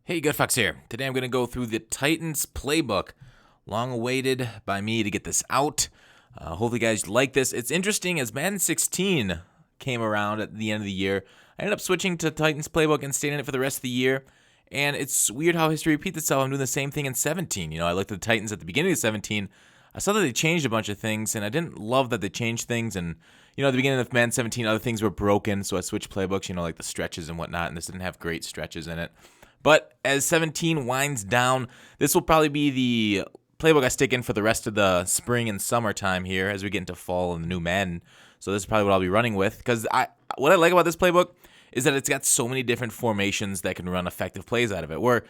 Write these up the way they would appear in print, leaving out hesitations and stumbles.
Hey, Good Fox here. Today I'm going to go through the Titans playbook. Long awaited by me to get this out. Hopefully you guys like this. It's interesting, as Madden 16 came around at the end of the year, I ended up switching to Titans playbook and staying in it for the rest of the year. And it's weird how history repeats itself. I'm doing the same thing in 17. I looked at the Titans at the beginning of 17. I saw that they changed a bunch of things, and I didn't love that they changed things. And, at the beginning of Madden 17, other things were broken, so I switched playbooks, like the stretches and whatnot, and this didn't have great stretches in it. But as 17 winds down, this will probably be the playbook I stick in for the rest of the spring and summertime here as we get into fall and the new Madden. So this is probably what I'll be running with, because what I like about this playbook is that it's got so many different formations that can run effective plays out of it.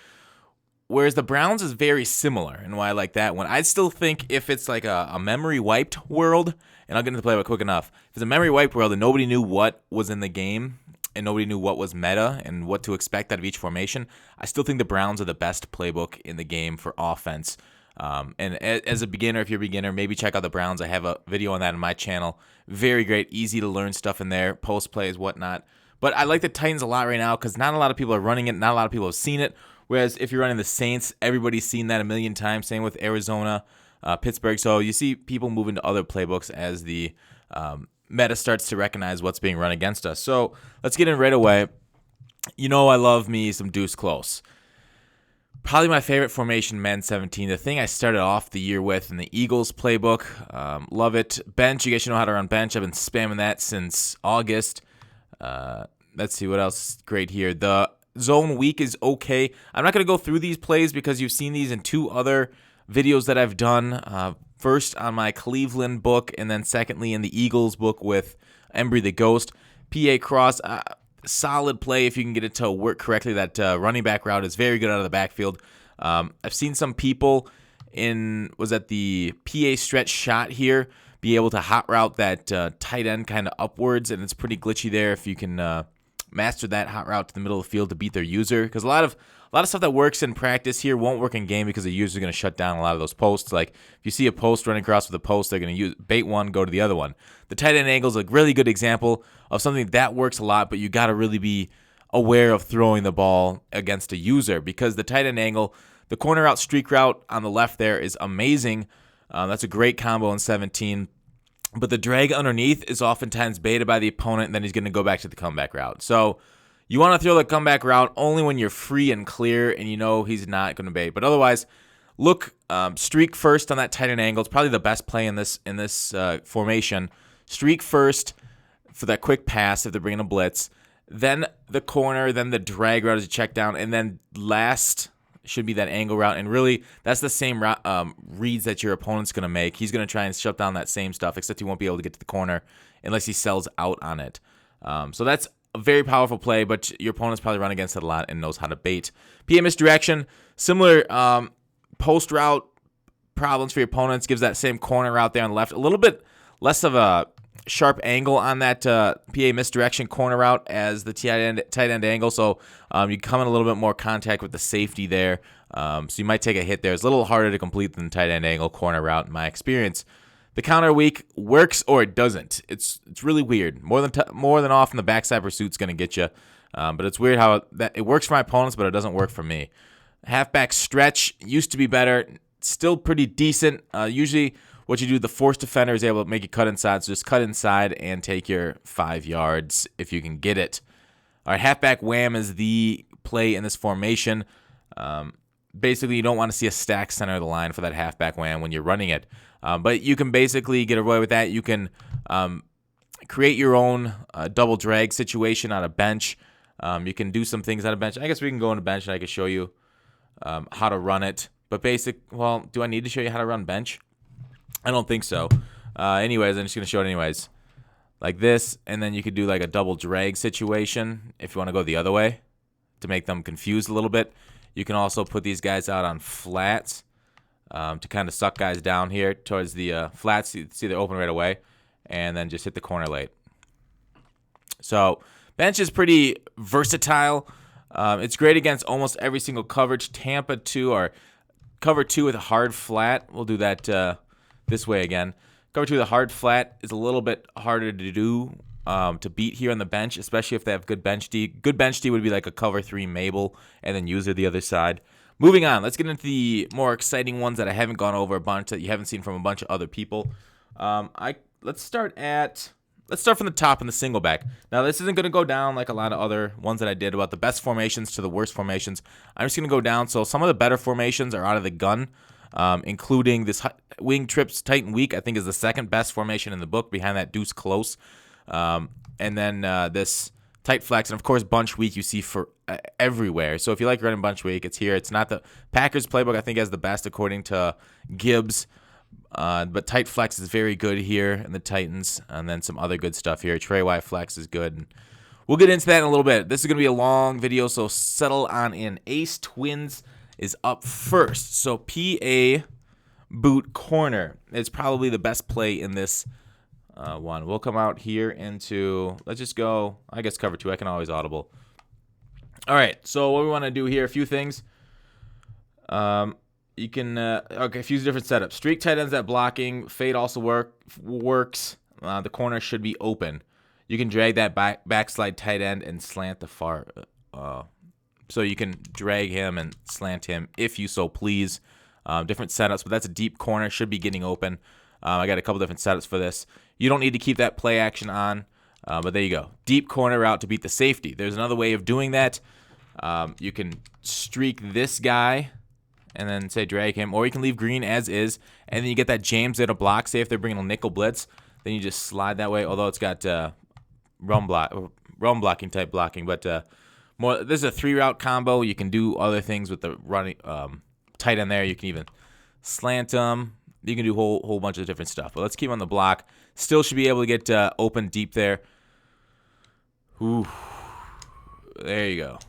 Whereas the Browns is very similar, and why I like that one. I still think if it's like a memory wiped world, and I'll get into the playbook quick enough, if it's a memory wiped world and nobody knew what was in the game, and nobody knew what was meta and what to expect out of each formation, I still think the Browns are the best playbook in the game for offense. And as a beginner, if you're a beginner, maybe check out the Browns. I have a video on that on my channel. Very great, easy to learn stuff in there, post plays, whatnot. But I like the Titans a lot right now because not a lot of people are running it. Not a lot of people have seen it. Whereas if you're running the Saints, everybody's seen that a million times. Same with Arizona, Pittsburgh. So you see people moving to other playbooks as the meta starts to recognize what's being run against us. So let's get in right away. I love me some deuce close. Probably my favorite formation, Madden 17. The thing I started off the year with in the Eagles playbook. Love it. Bench, you guys should know how to run bench. I've been spamming that since August. Let's see what else is great here. The zone weak is okay. I'm not going to go through these plays because you've seen these in two other videos that I've done. First on my Cleveland book, and then secondly in the Eagles book with Embry the Ghost. PA cross, solid play if you can get it to work correctly. That running back route is very good out of the backfield. I've seen some people the PA stretch shot here be able to hot route that tight end kind of upwards, and it's pretty glitchy there if you can master that hot route to the middle of the field to beat their user, because a lot of stuff that works in practice here won't work in game because the user is going to shut down a lot of those posts. Like if you see a post running across with a post, they're going to use bait one, go to the other one. The tight end angle is a really good example of something that works a lot, but you got to really be aware of throwing the ball against a user, because the tight end angle, the corner out streak route on the left there is amazing. That's a great combo in 17. But the drag underneath is oftentimes baited by the opponent, and then he's going to go back to the comeback route. So you want to throw the comeback route only when you're free and clear and he's not going to bait. But otherwise, look, streak first on that tight end angle. It's probably the best play in this formation. Streak first for that quick pass if they're bringing a blitz. Then the corner, then the drag route as you check down, and then last should be that angle route. And really, that's the same reads that your opponent's going to make. He's going to try and shut down that same stuff, except he won't be able to get to the corner unless he sells out on it. So that's a very powerful play, but your opponent's probably run against it a lot and knows how to bait. PA misdirection, similar post route problems for your opponents. Gives that same corner route there on the left. A little bit less of a sharp angle on that PA misdirection corner route as the tight end angle, so you come in a little bit more contact with the safety there, so you might take a hit there. It's a little harder to complete than the tight end angle corner route in my experience. The counter weak works or it doesn't. It's really weird. More than often the backside pursuit's going to get you, but it's weird how it works for my opponents, but it doesn't work for me. Halfback stretch used to be better, still pretty decent. Usually what you do, the force defender is able to make you cut inside, so just cut inside and take your 5 yards if you can get it. All right, halfback wham is the play in this formation. Basically, you don't want to see a stack center of the line for that halfback wham when you're running it. But you can basically get away with that. You can create your own double drag situation on a bench. You can do some things on a bench. I guess we can go on a bench and I can show you how to run it. But do I need to show you how to run bench? I don't think so. Anyways, I'm just going to show it anyways. Like this, and then you could do like a double drag situation if you want to go the other way to make them confused a little bit. You can also put these guys out on flats to kind of suck guys down here towards the flats. You see they're open right away, and then just hit the corner late. So bench is pretty versatile. It's great against almost every single coverage. Tampa 2 or cover 2 with a hard flat. We'll do that this way again. Cover 2 with a hard flat is a little bit harder to do to beat here on the bench, especially if they have good bench D. Good bench D would be like a cover 3 Mabel and then user the other side. Moving on, let's get into the more exciting ones that I haven't gone over a bunch that you haven't seen from a bunch of other people. Let's start from the top in the single back. Now, this isn't going to go down like a lot of other ones that I did about the best formations to the worst formations. I'm just going to go down. So some of the better formations are out of the gun, including this wing trips Titan weak, I think is the second best formation in the book behind that deuce close. And then this tight flex, and of course bunch weak you see for everywhere. So if you like running bunch weak, it's here. It's not the Packers playbook, I think, has the best according to Gibbs. But tight flex is very good here in the Titans, and then some other good stuff here. Trey Y flex is good. And we'll get into that in a little bit. This is going to be a long video, so settle on in. Ace Twins is up first. So PA boot corner is probably the best play in this one. We'll come out here into, let's just go, I guess cover 2. I can always audible. All right, so what we want to do here, a few things. You can, a few different setups. Streak tight ends at blocking. Fade also works. The corner should be open. You can drag that backslide tight end and slant the far. So you can drag him and slant him if you so please. Different setups, but that's a deep corner. Should be getting open. I got a couple different setups for this. You don't need to keep that play action on, but there you go. Deep corner route to beat the safety. There's another way of doing that. You can streak this guy and then say drag him, or you can leave green as is, and then you get that James there to block. Say if they're bringing a nickel blitz, then you just slide that way. Although it's got run blocking type blocking, but this is a 3-route combo. You can do other things with the running tight end there. You can even slant them. You can do a whole bunch of different stuff. But let's keep on the block. Still should be able to get open deep there. Ooh, there you go.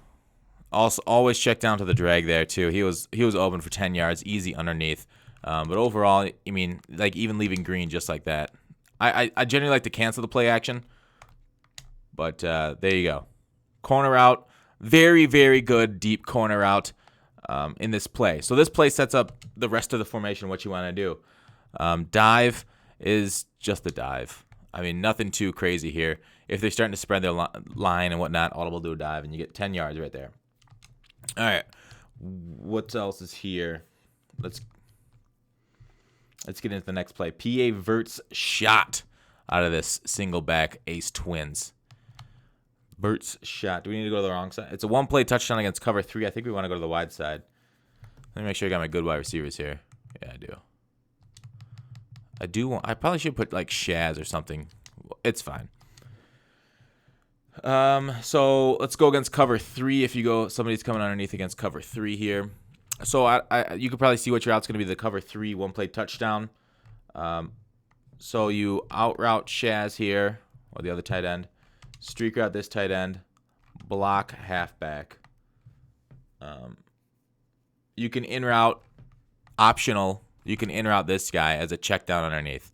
Also, always check down to the drag there too. He was open for 10 yards, easy underneath. But overall, I mean, like even leaving green just like that. I generally like to cancel the play action. But there you go. Corner out, very, very good deep corner out in this play. So this play sets up the rest of the formation, what you want to do. Dive is just a dive. I mean, nothing too crazy here. If they're starting to spread their line and whatnot, audible do a dive, and you get 10 yards right there. All right, what else is here? Let's get into the next play. PA Verts shot out of this single back Ace Twins. Verts shot. Do we need to go to the wrong side? It's a 1-play touchdown against cover 3. I think we want to go to the wide side. Let me make sure I got my good wide receivers here. Yeah, I do. I probably should put like Shaz or something. It's fine. So let's go against cover 3. If you go, somebody's coming underneath against cover 3 here. So you could probably see what your out's going to be the cover 3 1-play touchdown. So you out route Shaz here, or the other tight end. Streak route this tight end. Block halfback. You can in route optional. You can in route this guy as a check down underneath.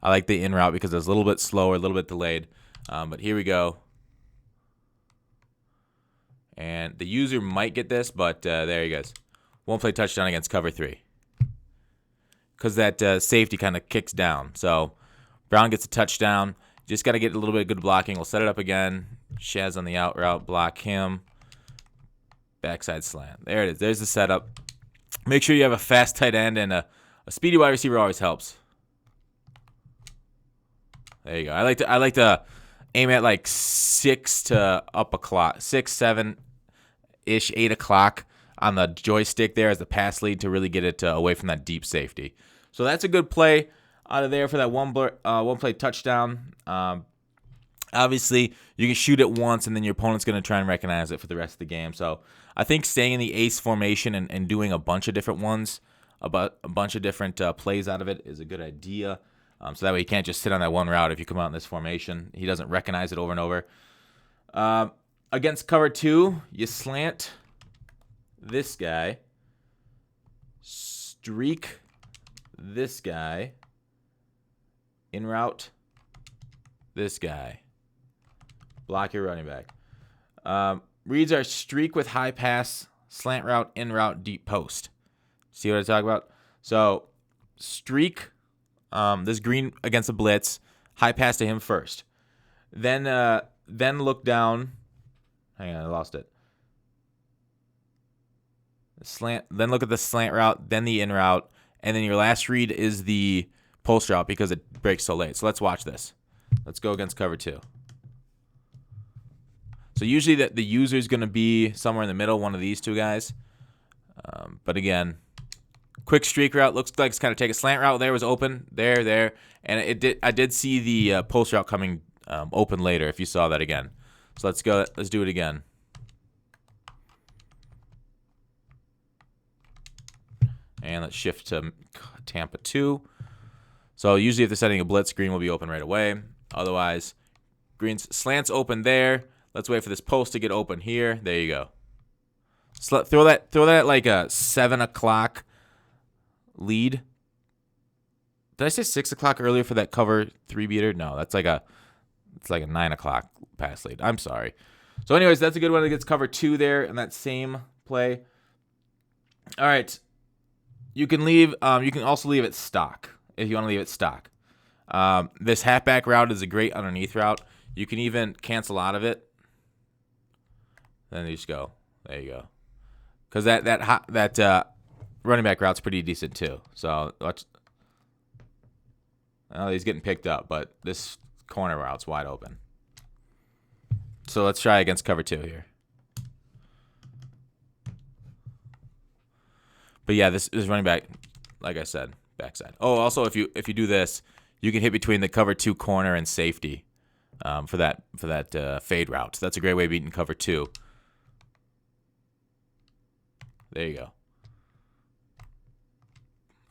I like the in route because it's a little bit slower, a little bit delayed. But here we go. And the user might get this, but there he goes. 1-play touchdown against cover 3. Because that safety kind of kicks down. So Brown gets a touchdown. Just got to get a little bit of good blocking. We'll set it up again. Shaz on the out route. Block him. Backside slant. There it is. There's the setup. Make sure you have a fast tight end, and a speedy wide receiver always helps. There you go. I like to aim at like 6 to up o'clock. 6, 7-ish, 8 o'clock on the joystick there as the pass lead to really get it away from that deep safety. So that's a good play out of there for that one-play touchdown. Obviously, you can shoot it once, and then your opponent's going to try and recognize it for the rest of the game. So I think staying in the ace formation and doing a bunch of different ones, a bunch of different plays out of it is a good idea. So that way he can't just sit on that one route if you come out in this formation. He doesn't recognize it over and over. Against cover 2, you slant this guy, streak this guy, in route this guy, block your running back. Reads are streak with high pass, slant route, in route, deep post. See what I talk about? So streak, this green against a blitz, high pass to him first. Then look down. Hang on, I lost it. Slant. Then look at the slant route, then the in route, and then your last read is the post route because it breaks so late. So let's watch this. Let's go against cover 2. So usually the user is going to be somewhere in the middle, one of these two guys. But again, quick streak route looks like it's kind of take a slant route. There was open, there, and it did. I did see the post route coming open later. If you saw that again, so let's go. Let's do it again. And let's shift to Tampa 2. So usually if they're setting a blitz, green will be open right away. Otherwise, green's slant's open there. Let's wait for this post to get open here. There you go. Throw that at like a 7 o'clock lead. Did I say 6 o'clock earlier for that cover 3 beater? No, it's like a 9 o'clock pass lead. I'm sorry. So anyways, that's a good one that gets cover 2 there in that same play. All right. You can leave. You can also leave it stock if you want to leave it stock. This halfback route is a great underneath route. You can even cancel out of it. Then you just go. There you go. Because that running back route's pretty decent too. So watch. Well, he's getting picked up, but this corner route's wide open. So let's try against cover 2 here. But yeah, this is running back, like I said, backside. Oh, also if you do this, you can hit between the cover 2 corner and safety for that fade route. So that's a great way of beating cover 2. There you go.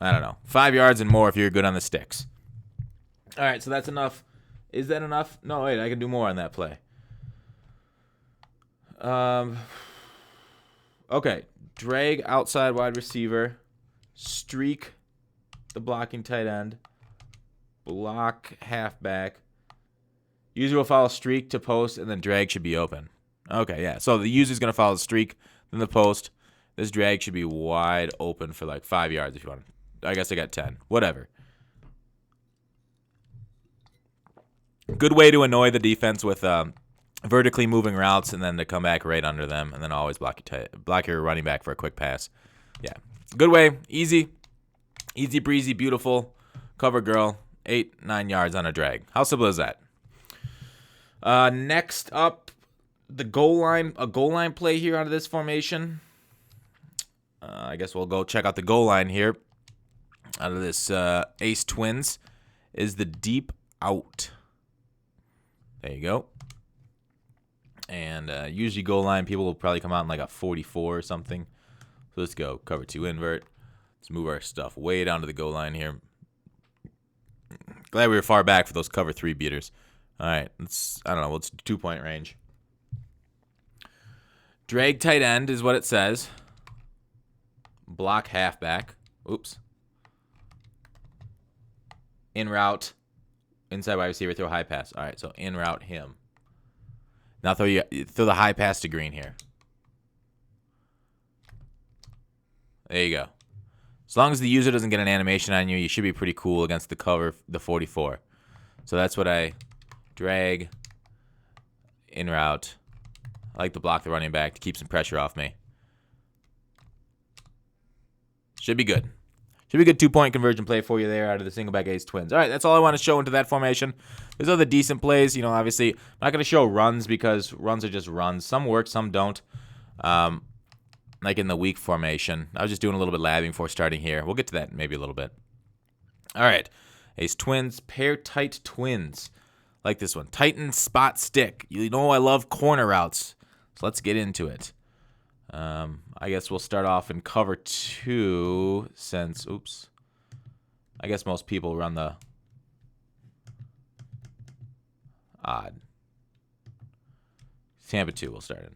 I don't know, 5 yards and more if you're good on the sticks. All right, so that's enough. Is that enough? No, wait, I can do more on that play. Okay. Drag outside wide receiver, streak the blocking tight end, block halfback. User will follow streak to post, and then drag should be open. Okay, yeah. So the user's going to follow the streak, then the post. This drag should be wide open for like 5 yards if you want. I guess I got 10. Whatever. Good way to annoy the defense with vertically moving routes and then to come back right under them and then always block your running back for a quick pass. Yeah. Good way. Easy. Easy breezy, beautiful. Cover girl. 8-9 yards on a drag. How simple is that? Next up, the goal line. A goal line play here out of this formation. I guess we'll go check out the goal line here. Out of this ace twins is the deep out. There you go. And usually goal line, people will probably come out in like a 44 or something. So let's go cover 2 invert. Let's move our stuff way down to the goal line here. Glad we were far back for those cover 3 beaters. All right, I don't know, let's 2-point range. Drag tight end is what it says. Block halfback. Oops. In route. Inside wide receiver, throw high pass. All right, so in route him. Now throw the high pass to green here. There you go. As long as the user doesn't get an animation on you, you should be pretty cool against the cover, the 44. So that's what I drag in route. I like to block the running back to keep some pressure off me. Should be good. Should be a good 2-point conversion play for you there out of the single back ace twins. All right, that's all I want to show into that formation. There's other decent plays. You know, obviously, I'm not going to show runs because runs are just runs. Some work, some don't. Like in the weak formation. I was just doing a little bit labbing before starting here. We'll get to that maybe a little bit. All right, ace twins, pair tight twins. Like this one. Tighten spot stick. You know I love corner routes. So let's get into it. I guess we'll start off in cover 2 since, oops. I guess most people run the odd. Tampa 2 we'll start in.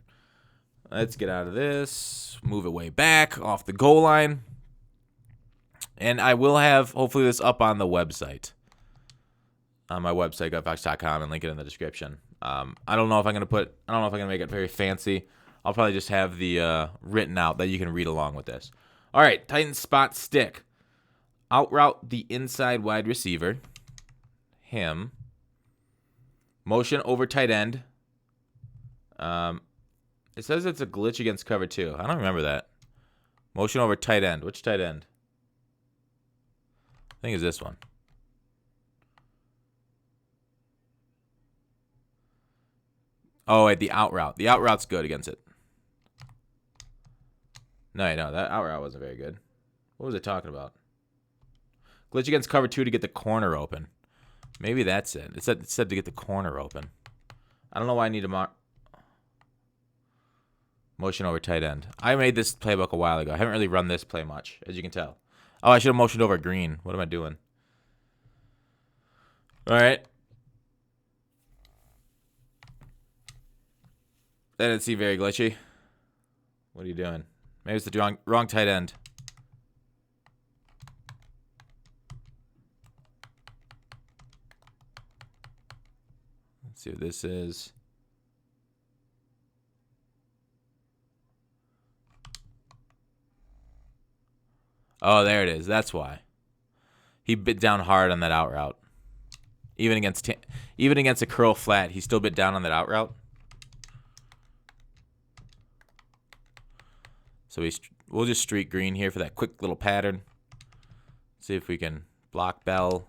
Let's get out of this. Move it way back off the goal line. And I will have, hopefully, this up on the website. On my website, gutfox.com, and link it in the description. I don't know if I'm going to make it very fancy. I'll probably just have the written out that you can read along with this. All right, tighten spot stick. Out route the inside wide receiver. Him. Motion over tight end. It says it's a glitch against cover 2. I don't remember that. Motion over tight end. Which tight end? I think it's this one. Oh, wait, the out route. The out route's good against it. No, that out route wasn't very good. What was it talking about? Glitch against cover 2 to get the corner open. Maybe that's it. It said to get the corner open. I don't know why I need to motion over tight end. I made this playbook a while ago. I haven't really run this play much, as you can tell. Oh, I should have motioned over green. What am I doing? All right. That didn't seem very glitchy. What are you doing? Maybe it's the wrong tight end. Let's see what this is. Oh, there it is. That's why. He bit down hard on that out route. Even against a curl flat, he still bit down on that out route. So we'll just streak green here for that quick little pattern. See if we can block bell.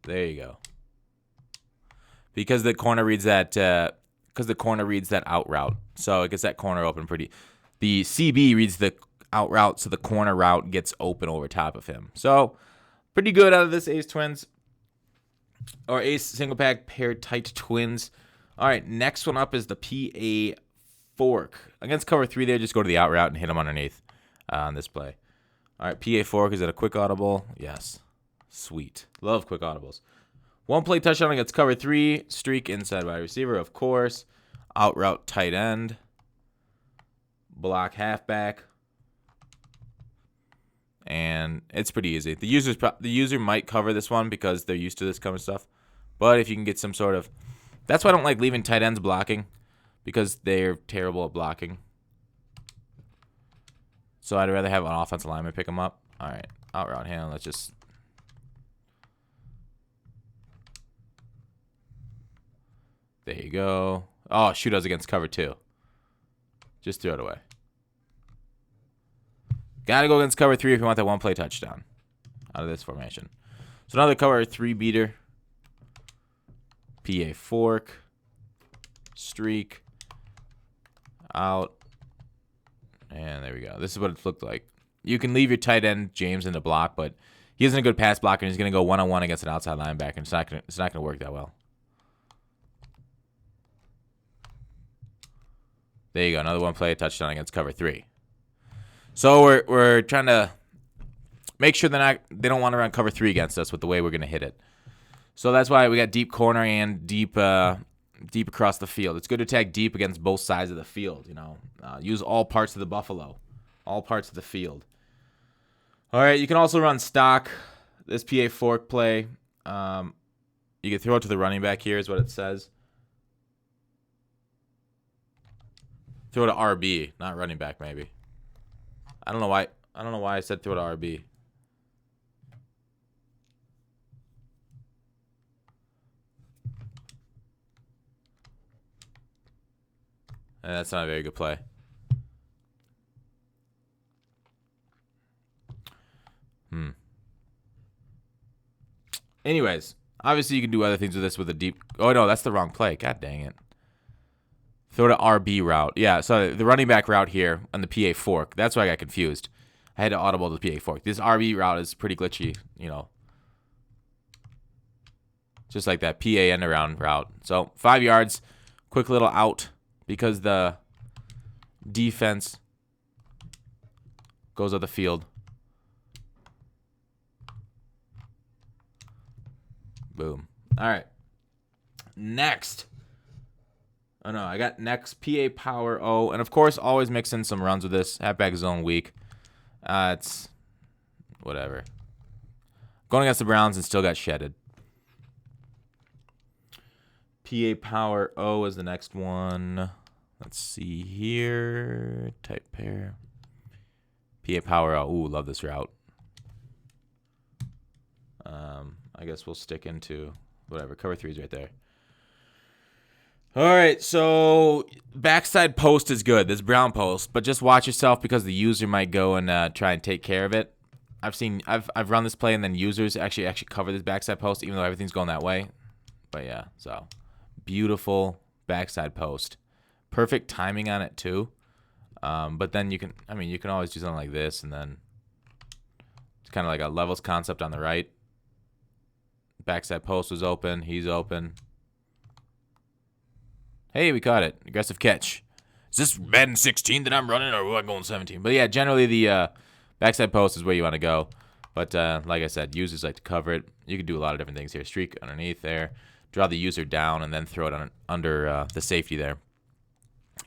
There you go. Because the corner reads that out route, so it gets that corner open pretty. The CB reads the out route, so the corner route gets open over top of him. So pretty good out of this ace twins or ace single pack pair tight twins. All right, next one up is the PA fork. Against cover 3 there, just go to the out route and hit him underneath on this play. All right, PA fork, is it a quick audible? Yes. Sweet. Love quick audibles. One play touchdown against cover 3. Streak inside wide receiver, of course. Out route tight end. Block halfback. And it's pretty easy. The user might cover this one because they're used to this kind of stuff. But if you can get some sort of... That's why I don't like leaving tight ends blocking, because they're terrible at blocking. So I'd rather have an offensive lineman pick them up. All right, out route hand. Let's just... There you go. Oh, shoot us against cover 2. Just throw it away. Got to go against cover 3 if you want that one play touchdown out of this formation. So another cover 3 beater. PA fork. Streak. Out. And there we go. This is what it looked like. You can leave your tight end James in the block, but he isn't a good pass blocker, and he's going to go one-on-one against an outside linebacker. It's not going to work that well. There you go. Another one play touchdown against cover 3. So we're trying to make sure they don't want to run cover 3 against us with the way we're going to hit it. So that's why we got deep corner and deep across the field. It's good to attack deep against both sides of the field. Use all parts of the buffalo, all parts of the field. All right, you can also run stock. This PA fork play, you can throw it to the running back. Here is what it says. Throw it to RB, not running back, maybe. I don't know why I said throw it to RB. And that's not a very good play. Anyways, obviously you can do other things with this with a deep... Oh, no, that's the wrong play. God dang it. Throw to RB route. Yeah, so the running back route here on the PA fork. That's why I got confused. I had to audible the PA fork. This RB route is pretty glitchy, Just like that PA end around route. So 5 yards, quick little out because the defense goes up the field. Boom. All right. Next. Oh, no. I got next PA power O. And, of course, always mix in some runs with this. Halfback zone weak. It's whatever. Going against the Browns and still got shedded. PA power O is the next one. Let's see here. Type pair. PA power O. Ooh, love this route. I guess we'll stick into whatever. Cover 3 is right there. All right, so backside post is good. This brown post, but just watch yourself because the user might go and try and take care of it. I've run this play and then users actually cover this backside post even though everything's going that way. But yeah, so beautiful backside post. Perfect timing on it too. But then you can always do something like this and then it's kind of like a levels concept on the right. Backside post was open. He's open. Hey, we caught it. Aggressive catch. Is this Madden 16 that I'm running, or am I going 17? But yeah, generally the backside post is where you want to go. But like I said, users like to cover it. You can do a lot of different things here. Streak underneath there. Draw the user down and then throw it under the safety there.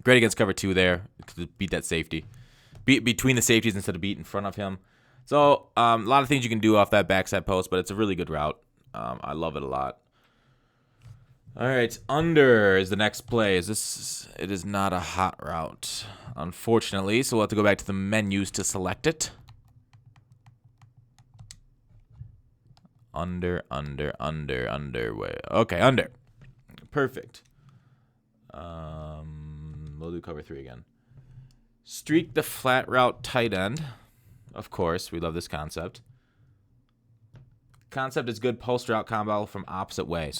Great against cover 2 there to beat that safety. Beat between the safeties instead of beat in front of him. So a lot of things you can do off that backside post, but it's a really good route. I love it a lot. All right, under is the next play. It is not a hot route, unfortunately, so we'll have to go back to the menus to select it. Under. Okay, under. Perfect. We'll do cover 3 again. Streak the flat route tight end. Of course, we love this concept. Concept is good post route combo from opposite way.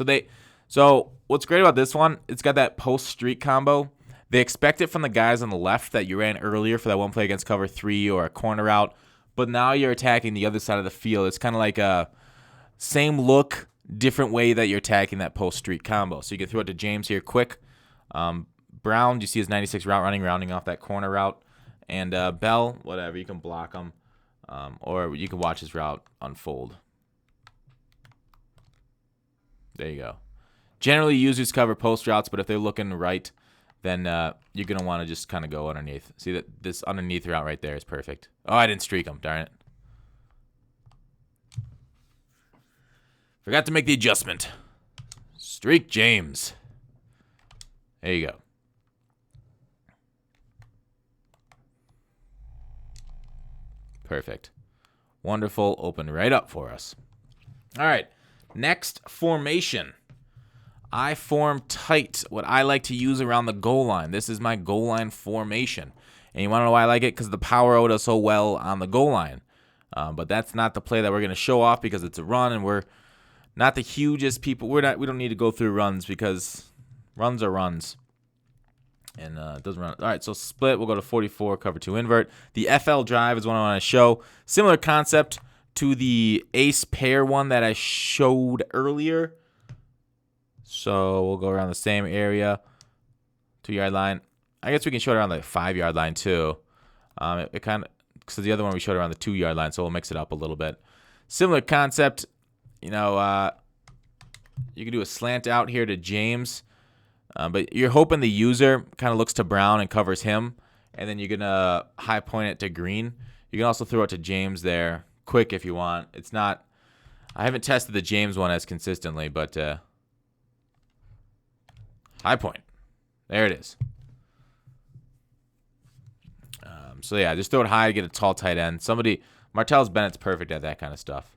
So what's great about this one, it's got that post streak combo. They expect it from the guys on the left that you ran earlier for that one play against cover 3 or a corner route. But now you're attacking the other side of the field. It's kind of like a same look, different way that you're attacking that post streak combo. So you can throw it to James here quick. Brown, you see his 96 route rounding off that corner route. And Bell, whatever, you can block him. Or you can watch his route unfold. There you go. Generally, users cover post routes, but if they're looking right, then you're going to want to just kind of go underneath. See that this underneath route right there is perfect. Oh, I didn't streak him. Darn it. Forgot to make the adjustment. Streak James. There you go. Perfect. Wonderful. Open right up for us. All right. Next formation. I form tight, what I like to use around the goal line. This is my goal line formation. And you want to know why I like it? Because the power out does so well on the goal line. But that's not the play that we're going to show off because it's a run, and we're not the hugest people. We don't need to go through runs because runs are runs. And it doesn't run. All right, so split. We'll go to 44, cover 2 invert. The FL drive is what I want to show. Similar concept to the ace pair one that I showed earlier. So we'll go around the same area, 2-yard line. I guess we can show it around the 5-yard line too. It kind of, because the other one we showed around the 2-yard line, so we'll mix it up a little bit. Similar concept, you know. You can do a slant out here to James, but you're hoping the user kind of looks to Brown and covers him, and then you're gonna high point it to Green. You can also throw it to James there, quick if you want. It's not. I haven't tested the James one as consistently, but. High point. There it is. So, yeah, just throw it high to get a tall tight end. Martellus Bennett's perfect at that kind of stuff.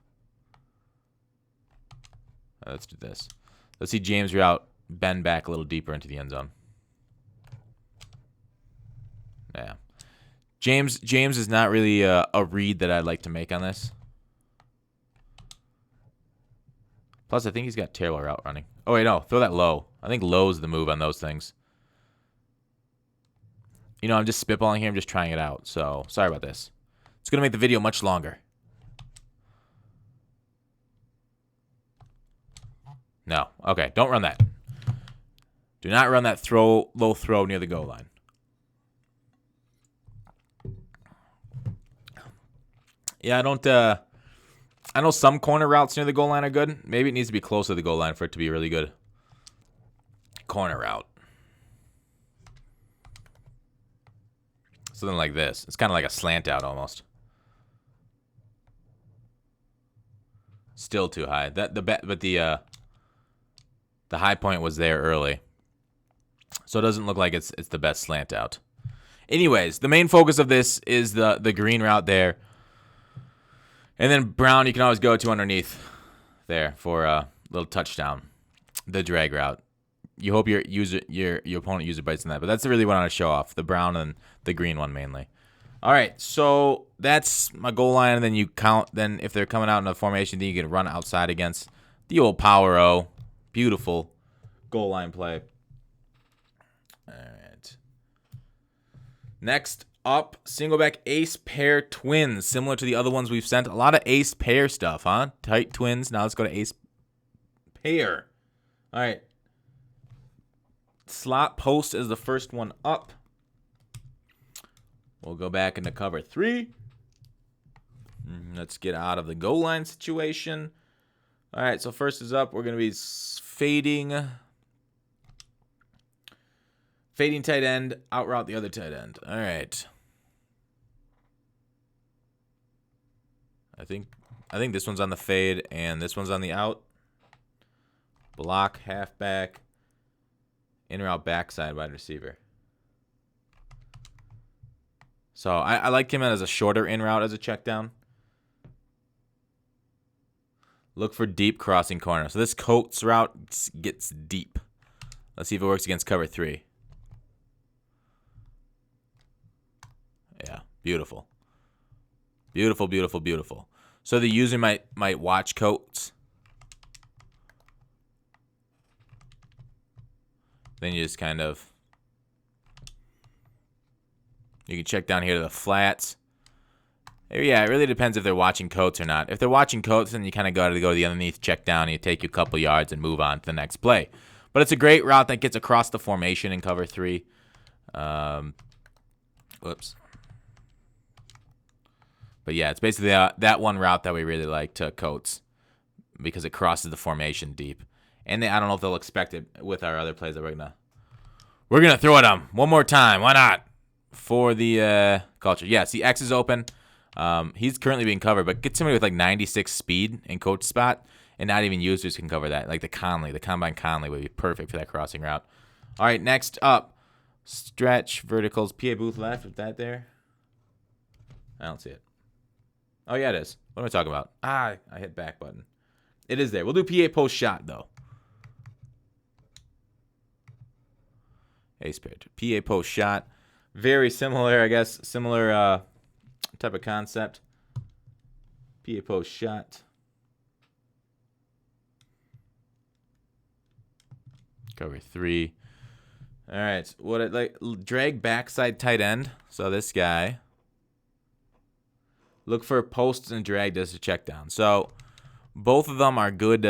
Let's do this. Let's see James route bend back a little deeper into the end zone. Yeah. James is not really a read that I'd like to make on this. Plus, I think he's got terrible route running. Oh, wait, no. Throw that low. I think low is the move on those things. You know, I'm just spitballing here. I'm just trying it out. So, sorry about this. It's going to make the video much longer. No. Okay, don't run that. Do not run that low throw near the goal line. Yeah, I know some corner routes near the goal line are good. Maybe it needs to be close to the goal line for it to be a really good corner route. Something like this. It's kind of like a slant out almost. Still too high. But the high point was there early, so it doesn't look like it's the best slant out. Anyways, the main focus of this is the green route there. And then Brown, you can always go to underneath there for a little touchdown. the drag route. You hope your opponent user bites in that, but that's really what I want to show off, the brown and the green one mainly. All right, so that's my goal line, and then you count. Then if they're coming out in a formation, then you can run outside against the old power O. Beautiful goal line play. All right. Next up, single back ace pair twins, similar to the other ones we've sent. A lot of ace pair stuff, huh? Tight twins. Now let's go to ace pair. All right. Slot post is the first one up. We'll go back into cover 3. Let's get out of the goal line situation. All right, so first is up. We're going to be fading tight end, out route the other tight end. All right. I think this one's on the fade and this one's on the out. Block, halfback, in route backside wide receiver. So I like him as a shorter in route as a check down. Look for deep crossing corner. So this Coates route gets deep. Let's see if it works against cover 3. Yeah, beautiful. Beautiful, beautiful, beautiful. So the user might watch Coates. Then you just kind of, you can check down here to the flats. Yeah, it really depends if they're watching Coates or not. If they're watching Coates, then you kind of got to go to the underneath check down, and you take you a couple yards and move on to the next play. But it's a great route that gets across the formation in cover 3. Whoops. But yeah, it's basically that one route that we really like to Coates because it crosses the formation deep. And I don't know if they'll expect it with our other plays that we're gonna throw at them one more time. Why not? For the culture. Yeah, see, X is open. He's currently being covered, but get somebody with like 96 speed in coach spot, and not even users can cover that. Like the combine Conley would be perfect for that crossing route. All right, next up, stretch verticals. PA Booth left with that there. I don't see it. Oh yeah, it is. What am I talking about? I hit back button. It is there. We'll do PA post shot though. Ace pair. PA post shot. Very similar, I guess. Similar type of concept. PA post shot. Cover 3. All right. What it like? Drag backside tight end. So this guy. Look for posts and drag as a check down. So both of them are good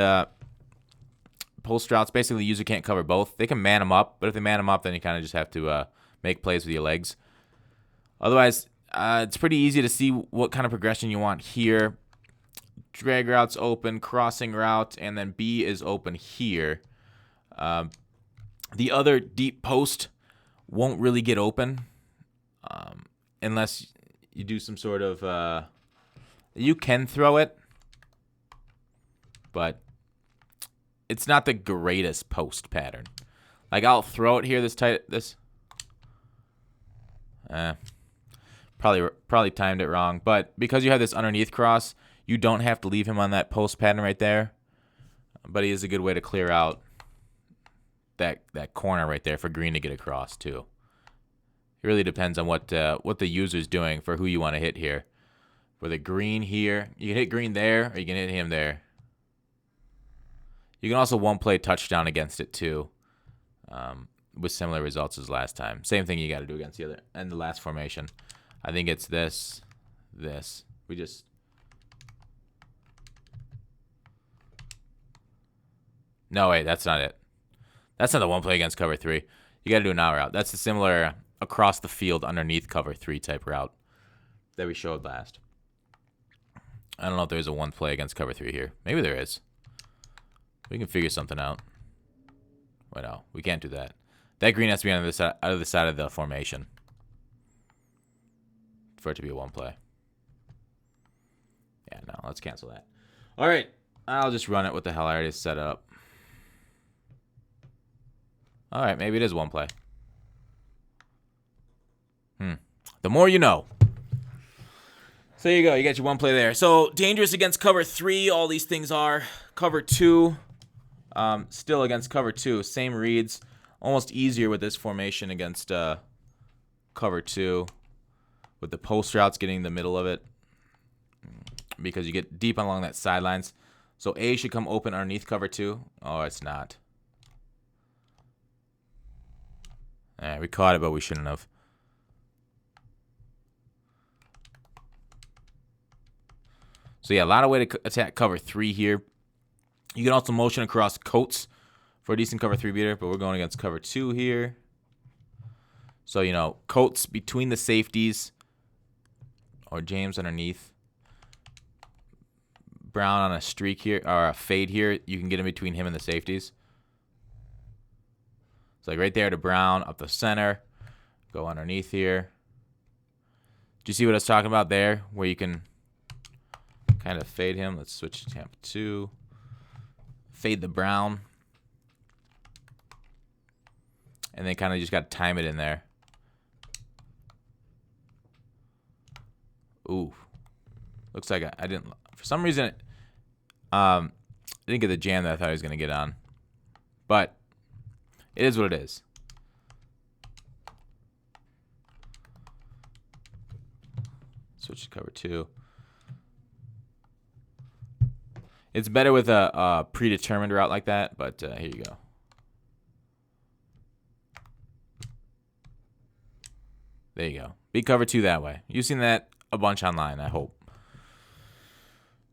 post routes. Basically, the user can't cover both. They can man them up, but if they man them up, then you kind of just have to make plays with your legs. Otherwise, it's pretty easy to see what kind of progression you want here. Drag route's open, crossing route, and then B is open here. The other deep post won't really get open unless you do some sort of you can throw it, but it's not the greatest post pattern. Like I'll throw it here probably timed it wrong, but because you have this underneath cross, you don't have to leave him on that post pattern right there. But he is a good way to clear out that corner right there for green to get across too. It really depends on what the user's doing for who you want to hit here. For the green here, you can hit green there, or you can hit him there. You can also one-play touchdown against it too, with similar results as last time. Same thing you got to do against the other and the last formation. I think it's this. We just no wait, that's not it. That's not the one play against cover 3. You got to do an out route. That's a similar across the field underneath cover 3 type route that we showed last. I don't know if there's a one play against cover 3 here. Maybe there is. We can figure something out. Wait, no, we can't do that. That green has to be on the other side of the formation for it to be a one play. Yeah, no, let's cancel that. All right, I'll just run it. What the hell? I already set up. All right, maybe it is one play. The more you know. So there you go. You got your one play there. So dangerous against cover 3. All these things are. Cover 2. Still against cover 2, same reads. Almost easier with this formation against cover 2. With the post routes getting in the middle of it. Because you get deep along that sidelines. So A should come open underneath cover 2. Oh, it's not. Alright, we caught it, but we shouldn't have. So yeah, a lot of way to attack cover 3 here. You can also motion across coats for a decent cover 3 beater, but we're going against cover 2 here. So, you know, coats between the safeties. Or James underneath. Brown on a streak here, or a fade here. You can get in between him and the safeties. It's like right there to Brown, up the center. Go underneath here. Do you see what I was talking about there? Where you can kind of fade him. Let's switch to Tampa 2. Fade the Brown. And then kind of just got to time it in there. Ooh. Looks like I didn't... For some reason, I didn't get the jam that I thought I was going to get on. But it is what it is. Switch to cover 2. It's better with a predetermined route like that, but here you go. There you go. Beat cover 2 that way. You've seen that a bunch online, I hope.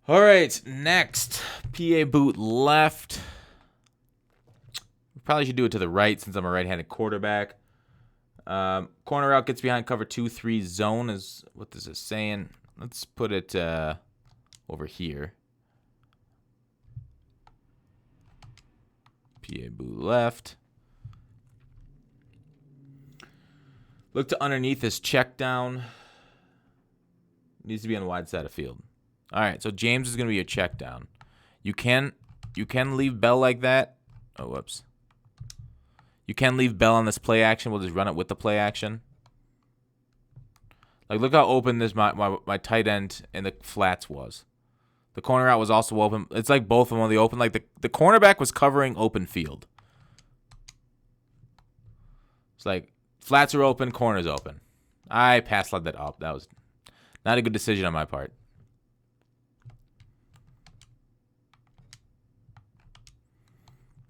All right, next. PA boot left. Probably should do it to the right since I'm a right-handed quarterback. Corner route gets behind cover 2-3 zone is what this is saying. Let's put it over here. PA boot left. Look to underneath his check down. Needs to be on the wide side of field. All right, so James is going to be your check down. You can leave Bell like that. Oh, whoops. You can leave Bell on this play action. We'll just run it with the play action. Like, look how open this my tight end in the flats was. The corner out was also open. It's like both of them on the open. Like, the cornerback was covering open field. It's like, flats are open, corners open. I pass-led that up. That was not a good decision on my part.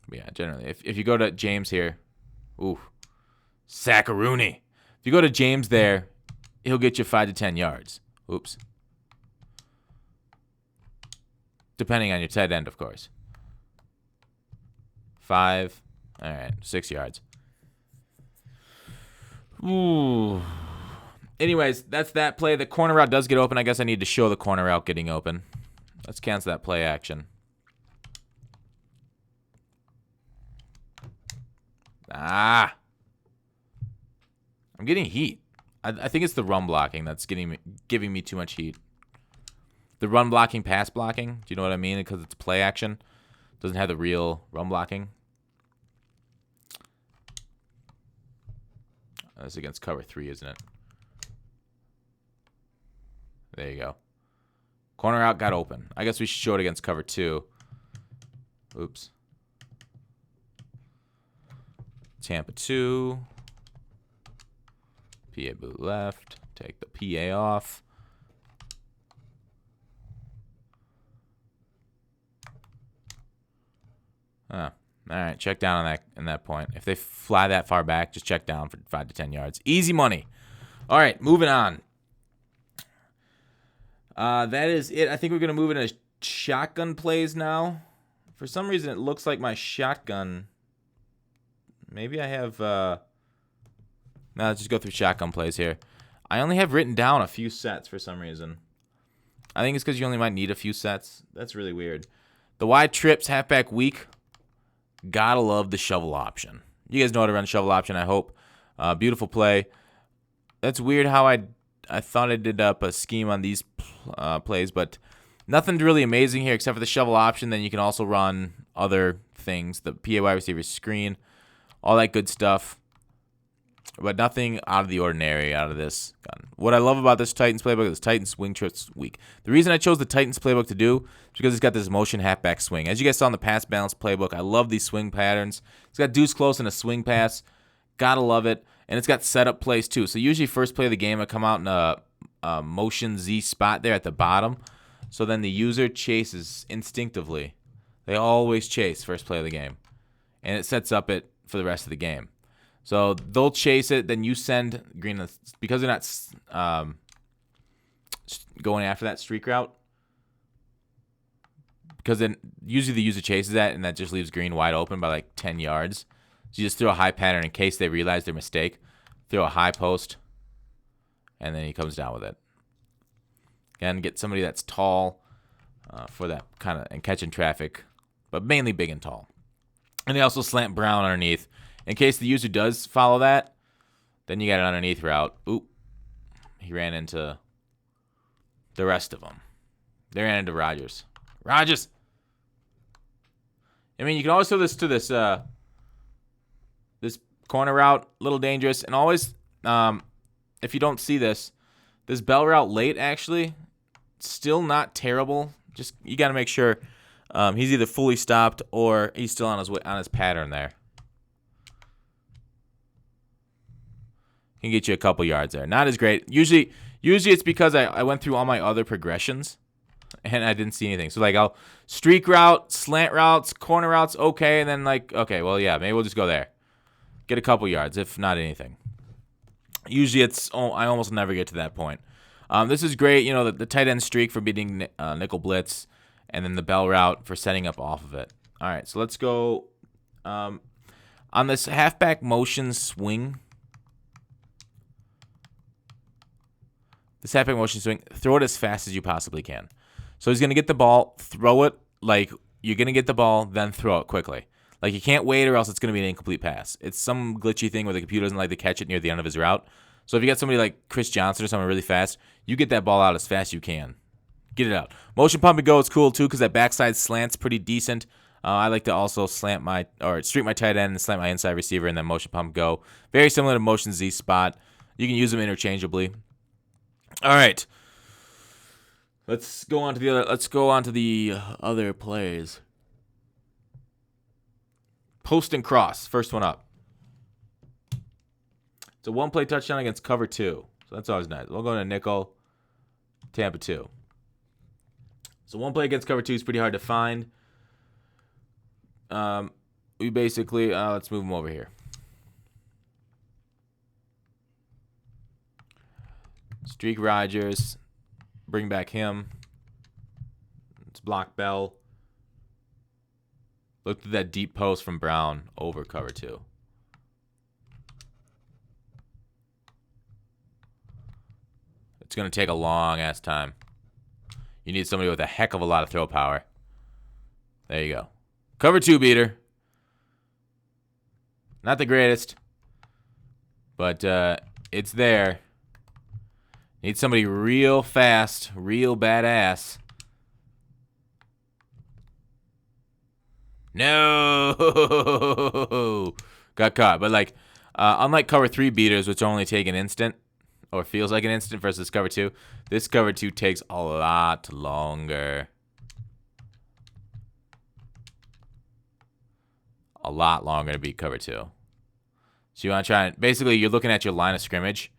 But yeah, generally. If you go to James here, ooh, Sackaroonie. If you go to James there, he'll get you 5 to 10 yards. Oops. Depending on your tight end, of course. 5. All right, 6 yards. Ooh. Anyways, that's that play. The corner route does get open. I guess I need to show the corner route getting open. Let's cancel that play action. Ah. I'm getting heat. I think it's the run blocking that's giving me too much heat. The run blocking, pass blocking. Do you know what I mean? Because it's play action. Doesn't have the real run blocking. That's against cover 3, isn't it? There you go. Corner out got open. I guess we should show it against cover 2. Oops. Tampa 2. PA boot left. Take the PA off. All right, check down on that point. If they fly that far back, just check down for 5 to 10 yards. Easy money. All right, moving on. That is it. I think we're going to move into shotgun plays now. For some reason, it looks like my shotgun... Maybe I have... Now, let's just go through shotgun plays here. I only have written down a few sets for some reason. I think it's because you only might need a few sets. That's really weird. The wide trips, halfback weak. Gotta love the shovel option. You guys know how to run shovel option, I hope. Beautiful play. That's weird how I thought I did up a scheme on these plays, but nothing really amazing here except for the shovel option. Then you can also run other things. The PA wide receiver screen. All that good stuff. But nothing out of the ordinary out of this gun. What I love about this Titans playbook is Titans swing trips weak. The reason I chose the Titans playbook to do is because it's got this motion halfback swing. As you guys saw in the pass balance playbook, I love these swing patterns. It's got deuce close and a swing pass. Gotta love it. And it's got setup plays too. So usually first play of the game, I come out in a motion Z spot there at the bottom. So then the user chases instinctively. They always chase first play of the game. And it sets up it for the rest of the game. So they'll chase it, then you send green, because they're not going after that streak route. Because then usually the user chases that, and that just leaves green wide open by like 10 yards. So you just throw a high pattern in case they realize their mistake. Throw a high post, and then he comes down with it. Again, get somebody that's tall for that kind of, and catching traffic, but mainly big and tall. And they also slant brown underneath. In case the user does follow that, then you got an underneath route. Oop. He ran into the rest of them. They ran into Rogers. Rogers! I mean, you can always throw this to this this corner route, a little dangerous. And always, if you don't see this bell route late, actually, still not terrible. Just, you got to make sure he's either fully stopped or he's still on his pattern there. Can get you a couple yards there. Not as great. Usually it's because I went through all my other progressions and I didn't see anything. So like I'll streak route, slant routes, corner routes, okay, and then like, okay, well yeah, maybe we'll just go there. Get a couple yards, if not anything. Usually I almost never get to that point. This is great, you know, the tight end streak for beating nickel blitz, and then the bell route for setting up off of it. All right, so let's go on this halfback motion swing. This halfback motion swing, throw it as fast as you possibly can. So he's going to get the ball, throw it like you're going to get the ball, then throw it quickly. Like you can't wait or else it's going to be an incomplete pass. It's some glitchy thing where the computer doesn't like to catch it near the end of his route. So if you got somebody like Chris Johnson or someone really fast, you get that ball out as fast as you can. Get it out. Motion pump and go is cool too because that backside slant's pretty decent. I like to also streak my tight end and slant my inside receiver and then motion pump go. Very similar to motion Z spot. You can use them interchangeably. All right. Let's go on to the other plays. Post and cross, first one up. It's a one-play touchdown against cover 2. So that's always nice. We'll go to nickel, Tampa 2. So one play against cover 2 is pretty hard to find. We basically, let's move them over here. Streak Rogers. Bring back him. Let's block Bell. Look at that deep post from Brown over cover 2. It's going to take a long-ass time. You need somebody with a heck of a lot of throw power. There you go. Cover 2 beater. Not the greatest. But it's there. Need somebody real fast, real badass. No! Got caught. But like, unlike cover 3 beaters, which only take an instant, or feels like an instant versus cover 2, this cover 2 takes a lot longer. A lot longer to beat cover 2. So you want to try and, basically you're looking at your line of scrimmage.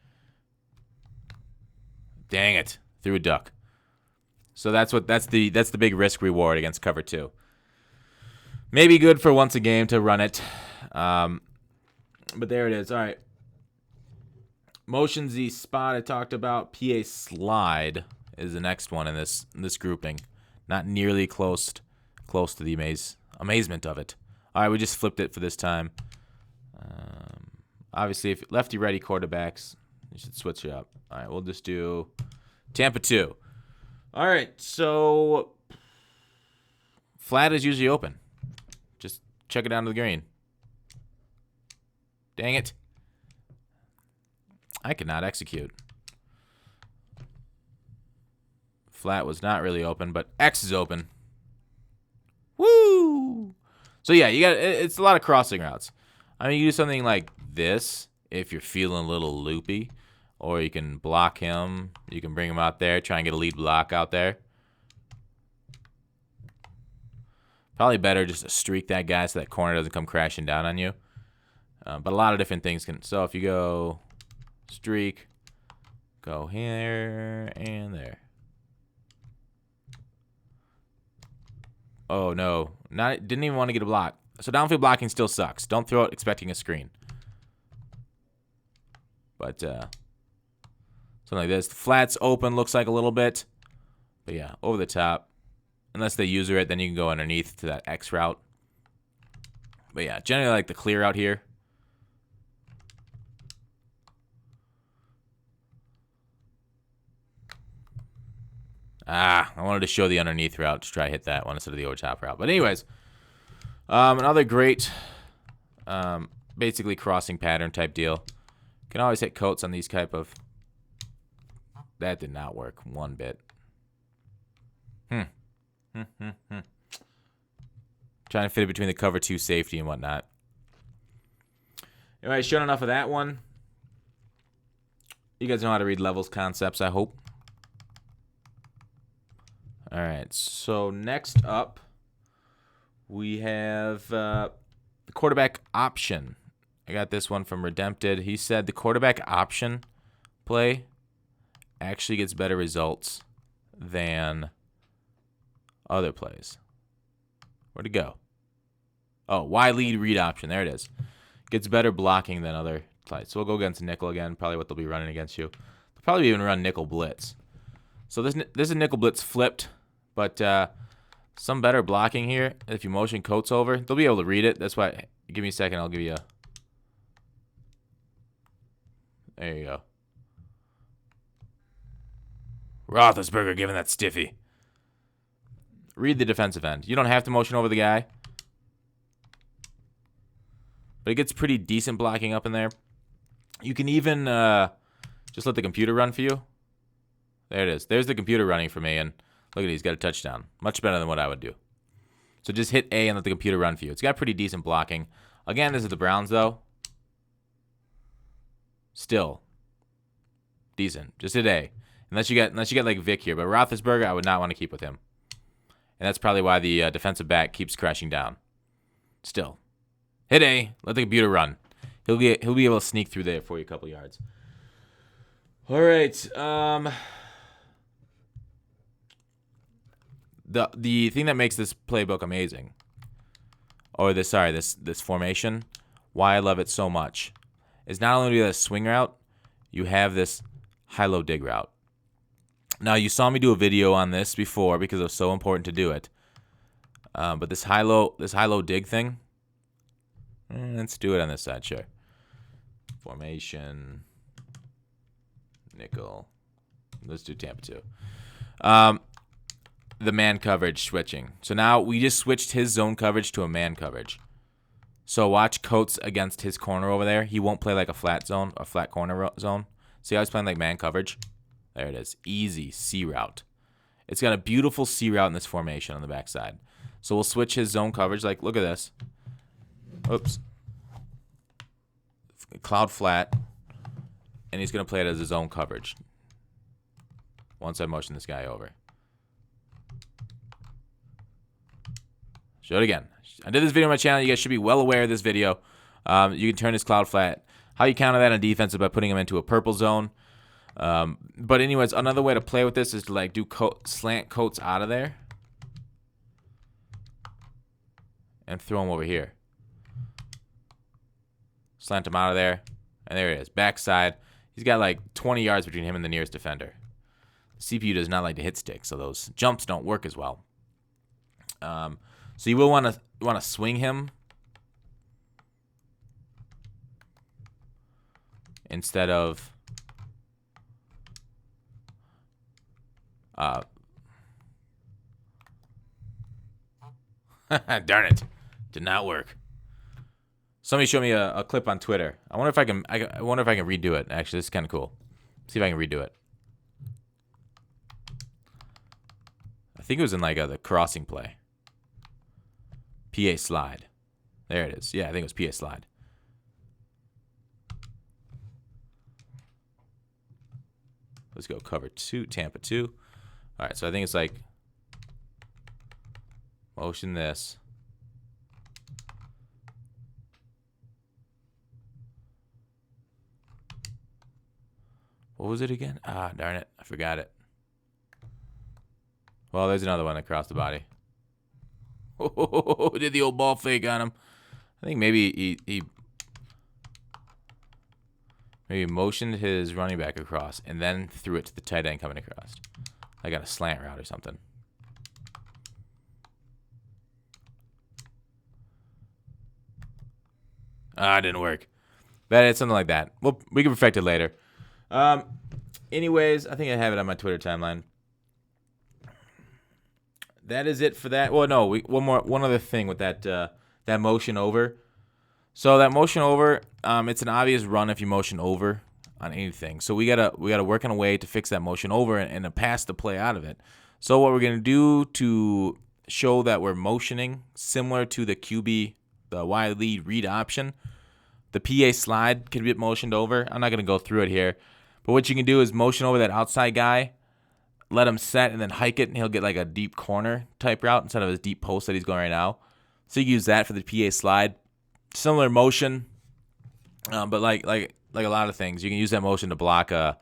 Dang it. Threw a duck. So that's the big risk reward against cover 2. Maybe good for once a game to run it. But there it is. All right. Motion Z spot I talked about. PA slide is the next one in this grouping. Not nearly close to the amazement of it. All right, we just flipped it for this time. Obviously, if lefty-righty quarterbacks, you should switch it up. All right, we'll just do Tampa 2. All right, so flat is usually open. Just check it down to the green. Dang it. I could not execute. Flat was not really open, but X is open. Woo! So yeah, it's a lot of crossing routes. I mean, you do something like this if you're feeling a little loopy. Or you can block him. You can bring him out there. Try and get a lead block out there. Probably better just to streak that guy so that corner doesn't come crashing down on you. But a lot of different things can... So if you go streak, go here and there. Oh, no. Didn't even want to get a block. So downfield blocking still sucks. Don't throw it expecting a screen. But, something like this. The flat's open, looks like a little bit. But yeah, over the top. Unless they user it, then you can go underneath to that X route. But yeah, generally I like the clear out here. I wanted to show the underneath route to try to hit that one instead of the over top route. But anyways, another great, basically crossing pattern type deal. Can always hit coats on these type of... That did not work one bit. Trying to fit it between the cover 2 safety and whatnot. Anyway, shown enough of that one. You guys know how to read levels concepts, I hope. Alright, so next up, we have the quarterback option. I got this one from Redempted. He said the quarterback option play actually gets better results than other plays. Where'd it go? Oh, Y lead read option. There it is. Gets better blocking than other plays. So we'll go against nickel again. Probably what they'll be running against you. They'll probably even run nickel blitz. So this is nickel blitz flipped, but some better blocking here. If you motion coats over, they'll be able to read it. That's why. Give me a second. I'll give you a. There you go. Roethlisberger giving that stiffy. Read the defensive end. You don't have to motion over the guy. But it gets pretty decent blocking up in there. You can even just let the computer run for you. There it is. There's the computer running for me. And look at it. He's got a touchdown. Much better than what I would do. So just hit A and let the computer run for you. It's got pretty decent blocking. Again, this is the Browns, though. Still decent. Just hit A. Unless you get like Vic here. But Roethlisberger, I would not want to keep with him. And that's probably why the defensive back keeps crashing down. Still. Hit A. Let the computer run. He'll be able to sneak through there for you a couple yards. All right. The thing that makes this playbook amazing, or this formation, why I love it so much, is not only do you have a swing route, you have this high-low dig route. Now, you saw me do a video on this before because it was so important to do it. But this high-low dig thing, let's do it on this side, sure. Formation, nickel. Let's do Tampa 2. The man coverage switching. So now we just switched his zone coverage to a man coverage. So watch Coates against his corner over there. He won't play like a flat zone, a flat corner zone. See how he's playing like man coverage? There it is. Easy C route. It's got a beautiful C route in this formation on the backside. So we'll switch his zone coverage. Like, look at this. Oops. Cloud flat. And he's going to play it as his zone coverage. Once I motion this guy over. Show it again. I did this video on my channel. You guys should be well aware of this video. You can turn his cloud flat. How you counter that on defense is by putting him into a purple zone. But anyways, another way to play with this is to like do slant coats out of there. And throw him over here. Slant him out of there. And there it is. Backside. He's got like 20 yards between him and the nearest defender. The CPU does not like to hit stick, so those jumps don't work as well. So you will want to swing him instead of darn it, did not work. Somebody showed me a clip on Twitter. I wonder if I can redo it. Actually, this is kind of cool. See if I can redo it. I think it was in like the crossing play. PA slide. There it is. Yeah, I think it was PA slide. Let's go cover 2, Tampa 2. All right, so I think it's like motion this. What was it again? Ah, darn it. I forgot it. Well, there's another one across the body. Oh, did the old ball fake on him. I think maybe he maybe motioned his running back across and then threw it to the tight end coming across. I got a slant route or something. Ah, it didn't work. But it's something like that. Well, we can perfect it later. Anyways, I think I have it on my Twitter timeline. That is it for that. Well, no, one other thing with that that motion over. So that motion over, it's an obvious run if you motion over on anything. So we gotta work on a way to fix that motion over and to pass the play out of it. So what we're gonna do to show that we're motioning, similar to the QB, the wide lead read option, the PA slide can be motioned over. I'm not gonna go through it here, but what you can do is motion over that outside guy, let him set, and then hike it, and he'll get like a deep corner type route instead of his deep post that he's going right now. So you can use that for the PA slide. Similar motion, but like a lot of things, you can use that motion to block a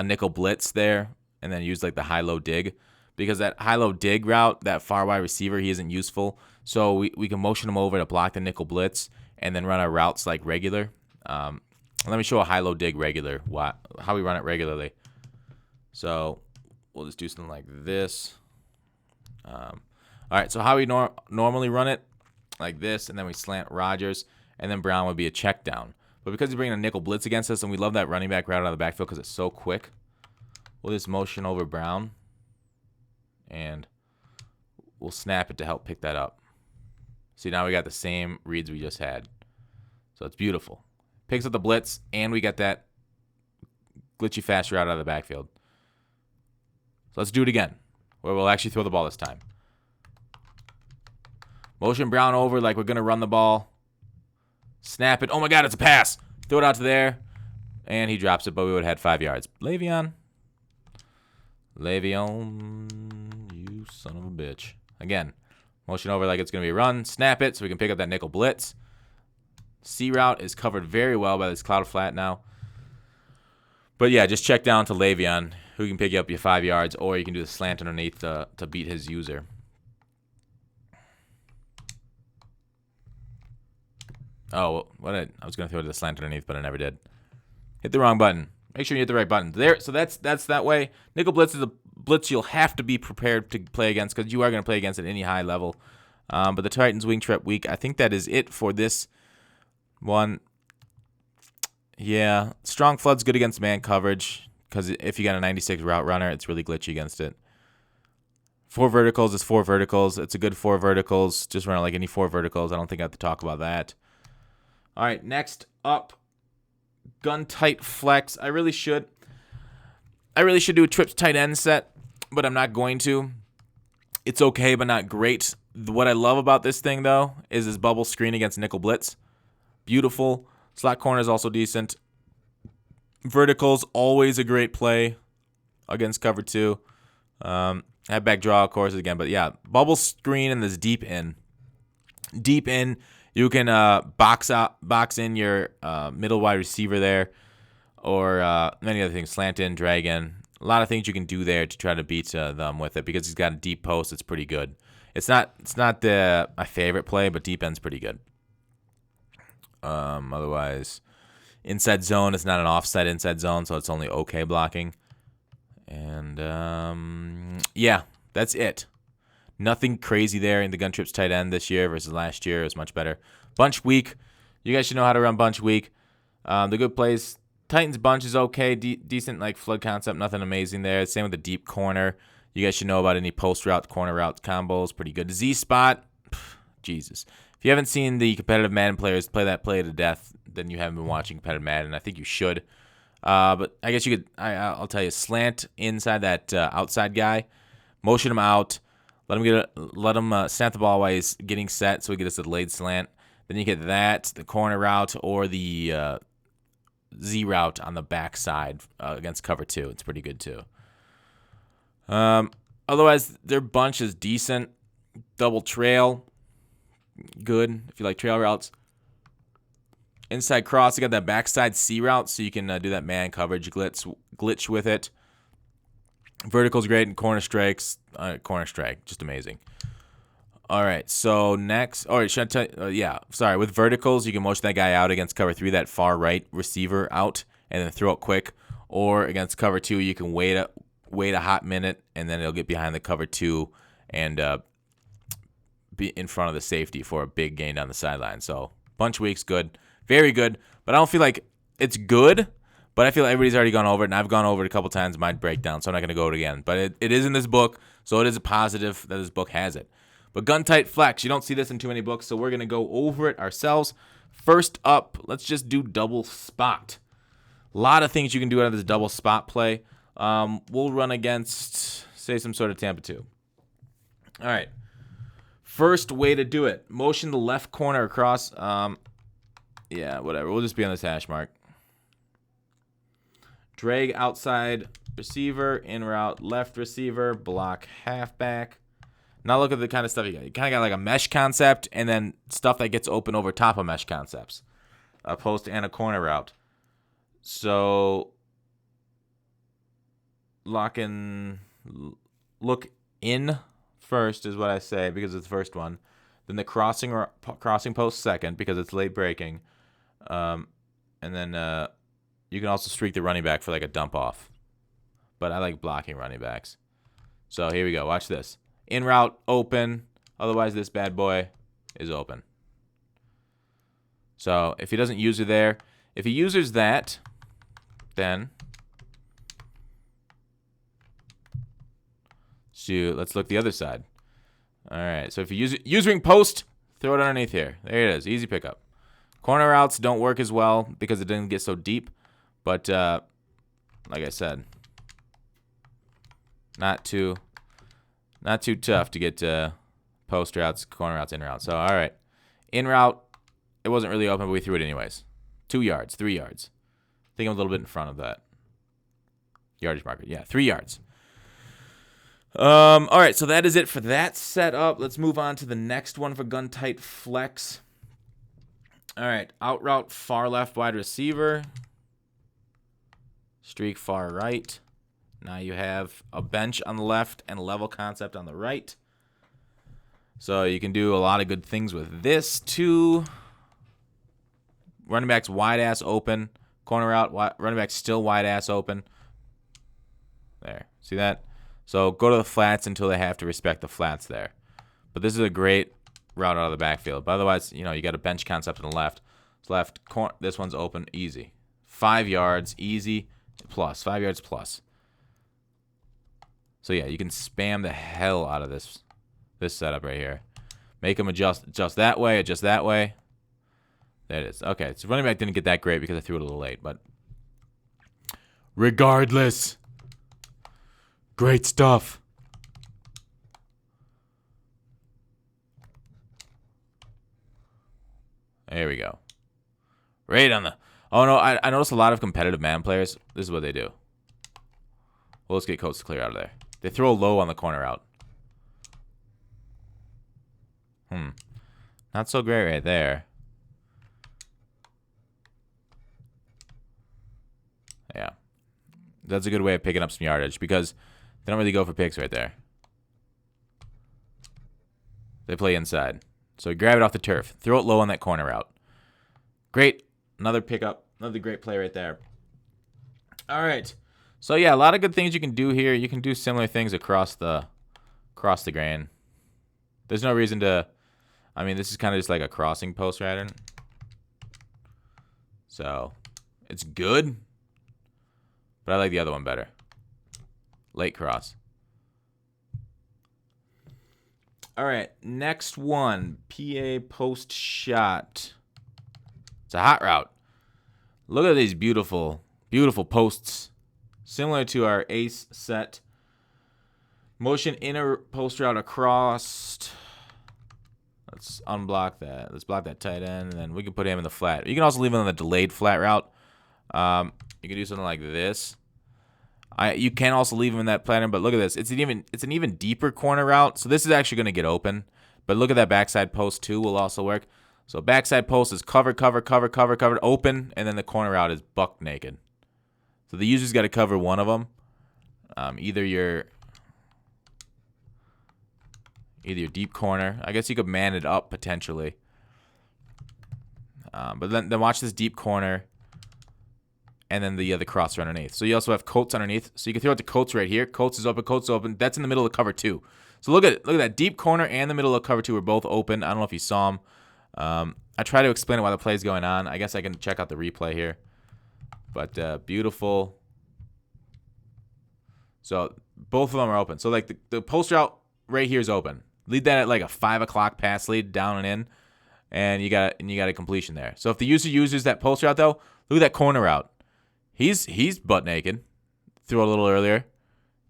nickel blitz there, and then use like the high-low dig, because that high-low dig route, that far wide receiver, he isn't useful. So we can motion him over to block the nickel blitz, and then run our routes like regular. Let me show a high-low dig regular, how we run it regularly. So we'll just do something like this. All right, so how we normally run it, like this, and then we slant Rodgers, and then Brown would be a check down. But because he's bringing a nickel blitz against us, and we love that running back route out of the backfield because it's so quick, we'll just motion over Brown, and we'll snap it to help pick that up. See, now we got the same reads we just had. So it's beautiful. Picks up the blitz, and we got that glitchy fast route out of the backfield. So let's do it again, where we'll actually throw the ball this time. Motion Brown over like we're going to run the ball. Snap it. Oh, my God, it's a pass. Throw it out to there. And he drops it, but we would have had 5 yards. Le'Veon, you son of a bitch. Again, motion over like it's going to be a run. Snap it so we can pick up that nickel blitz. C route is covered very well by this cloud flat now. But, yeah, just check down to Le'Veon, who can pick you up your 5 yards, or you can do the slant underneath to beat his user. Oh, I was going to throw the slant underneath, but I never did. Hit the wrong button. Make sure you hit the right button. There. So that's that way. Nickel blitz is a blitz you'll have to be prepared to play against, because you are going to play against at any high level. But the Titans wing trap week, I think that is it for this one. Yeah, strong flood's good against man coverage, because if you got a 96 route runner, it's really glitchy against it. 4 verticals is 4 verticals. It's a good 4 verticals. Just run it like any 4 verticals. I don't think I have to talk about that. All right, next up, gun tight flex. I really should do a trips tight end set, but I'm not going to. It's okay, but not great. What I love about this thing, though, is this bubble screen against nickel blitz. Beautiful. Slot corner is also decent. Verticals, always a great play against cover 2. Halfback draw, of course, again. But, yeah, bubble screen and this deep in. Deep in. You can box in your middle wide receiver there, or many other things, slant in, drag in. A lot of things you can do there to try to beat them with it, because he's got a deep post. It's pretty good. It's not my favorite play, but deep end's pretty good. Otherwise, inside zone is not an offside inside zone, so it's only okay blocking. And yeah, that's it. Nothing crazy there in the gun trips tight end this year versus last year. It was much better. Bunch week. You guys should know how to run bunch week. The good plays. Titans bunch is okay. Decent like flood concept. Nothing amazing there. Same with the deep corner. You guys should know about any post route, corner route combos. Pretty good. Z spot. Jesus. If you haven't seen the competitive Madden players play that play to death, then you haven't been watching competitive Madden. I think you should. But I guess you could. I'll tell you. Slant inside that outside guy. Motion him out. Let him snap the ball while he's getting set, so he gets a delayed slant. Then you get that, the corner route, or the Z route on the backside against cover 2. It's pretty good too. Otherwise, their bunch is decent. Double trail, good if you like trail routes. Inside cross, you got that backside C route, so you can do that man coverage glitch with it. Vertical's great, and corner strikes, corner strike, just amazing. All right, so next, all right, should I tell you, yeah, sorry, with verticals, you can motion that guy out against cover 3, that far right receiver out, and then throw it quick. Or against cover 2, you can wait a hot minute, and then it'll get behind the cover 2 and be in front of the safety for a big gain down the sideline. So bunch weeks, good, very good. But I don't feel like it's good, but I feel like everybody's already gone over it, and I've gone over it a couple times in my breakdown, so I'm not going to go over it again. But it is in this book, so it is a positive that this book has it. But gun tight flex, you don't see this in too many books, so we're going to go over it ourselves. First up, let's just do double spot. A lot of things you can do out of this double spot play. We'll run against, say, some sort of Tampa 2. All right. First way to do it, motion the left corner across. Yeah, whatever. We'll just be on this hash mark. Drag outside receiver, in route left receiver, block halfback. Now look at the kind of stuff you got. You kind of got like a mesh concept and then stuff that gets open over top of mesh concepts. A post and a corner route. So look in first is what I say because it's the first one. Then the crossing post second because it's late breaking. And then you can also streak the running back for like a dump off. But I like blocking running backs. So here we go. Watch this. In route, open. Otherwise, this bad boy is open. So if he doesn't user there, if he users that, then let's look the other side. All right. So if you using post, throw it underneath here. There it is. Easy pickup. Corner routes don't work as well because it didn't get so deep. But like I said, not too tough to get post routes, corner routes, in route. So, all right. In route, it wasn't really open, but we threw it anyways. 2 yards, 3 yards. I think I'm a little bit in front of that yardage marker. Yeah, 3 yards. All right, so that is it for that setup. Let's move on to the next one for gun tight flex. All right, out route, far left wide receiver. Streak far right. Now you have a bench on the left and a level concept on the right. So you can do a lot of good things with this too. Running back's wide ass open. Corner out, running back still wide ass open. There. See that? So go to the flats until they have to respect the flats there. But this is a great route out of the backfield. But otherwise, you got a bench concept on the left. Left corner. This one's open. Easy. 5 yards. Easy. Plus. 5 yards plus. So yeah, you can spam the hell out of this setup right here. Make them adjust that way, adjust that way. There it is. Okay, so running back didn't get that great because I threw it a little late, but regardless, great stuff. There we go. Right on the... Oh, no, I noticed a lot of competitive man players. This is what they do. Well, let's get coach to clear out of there. They throw low on the corner out. Not so great right there. Yeah. That's a good way of picking up some yardage because they don't really go for picks right there. They play inside. So grab it off the turf. Throw it low on that corner out. Great. Another pickup. Another great play right there. All right. So yeah, a lot of good things you can do here. You can do similar things across the grain. There's no reason to... I mean, this is kind of just like a crossing post pattern. So, it's good. But I like the other one better. Late cross. All right, next one. PA post shot. It's a hot route. Look at these beautiful, beautiful posts. Similar to our ace set. Motion inner post route across. Let's unblock that. Let's block that tight end, and then we can put him in the flat. You can also leave him on the delayed flat route. You can do something like this. You can also leave them in that pattern, but look at this. It's an even deeper corner route. So this is actually going to get open. But look at that backside post too will also work. So backside post is covered, open, and then the corner route is buck naked. So the user's got to cover one of them. Either your deep corner. I guess you could man it up potentially. But then watch this deep corner. And then the crosser underneath. So you also have coats underneath. So you can throw it to coats right here. Coats is open, coats open. That's in the middle of cover 2. So look at that deep corner and the middle of cover 2 are both open. I don't know if you saw them. I try to explain why the play is going on. I guess I can check out the replay here. But beautiful. So both of them are open. So like the post route right here is open. Lead that at like a 5 o'clock pass lead down and in. And you got a completion there. So if the user uses that post route though, look at that corner route. He's butt naked. Threw a little earlier.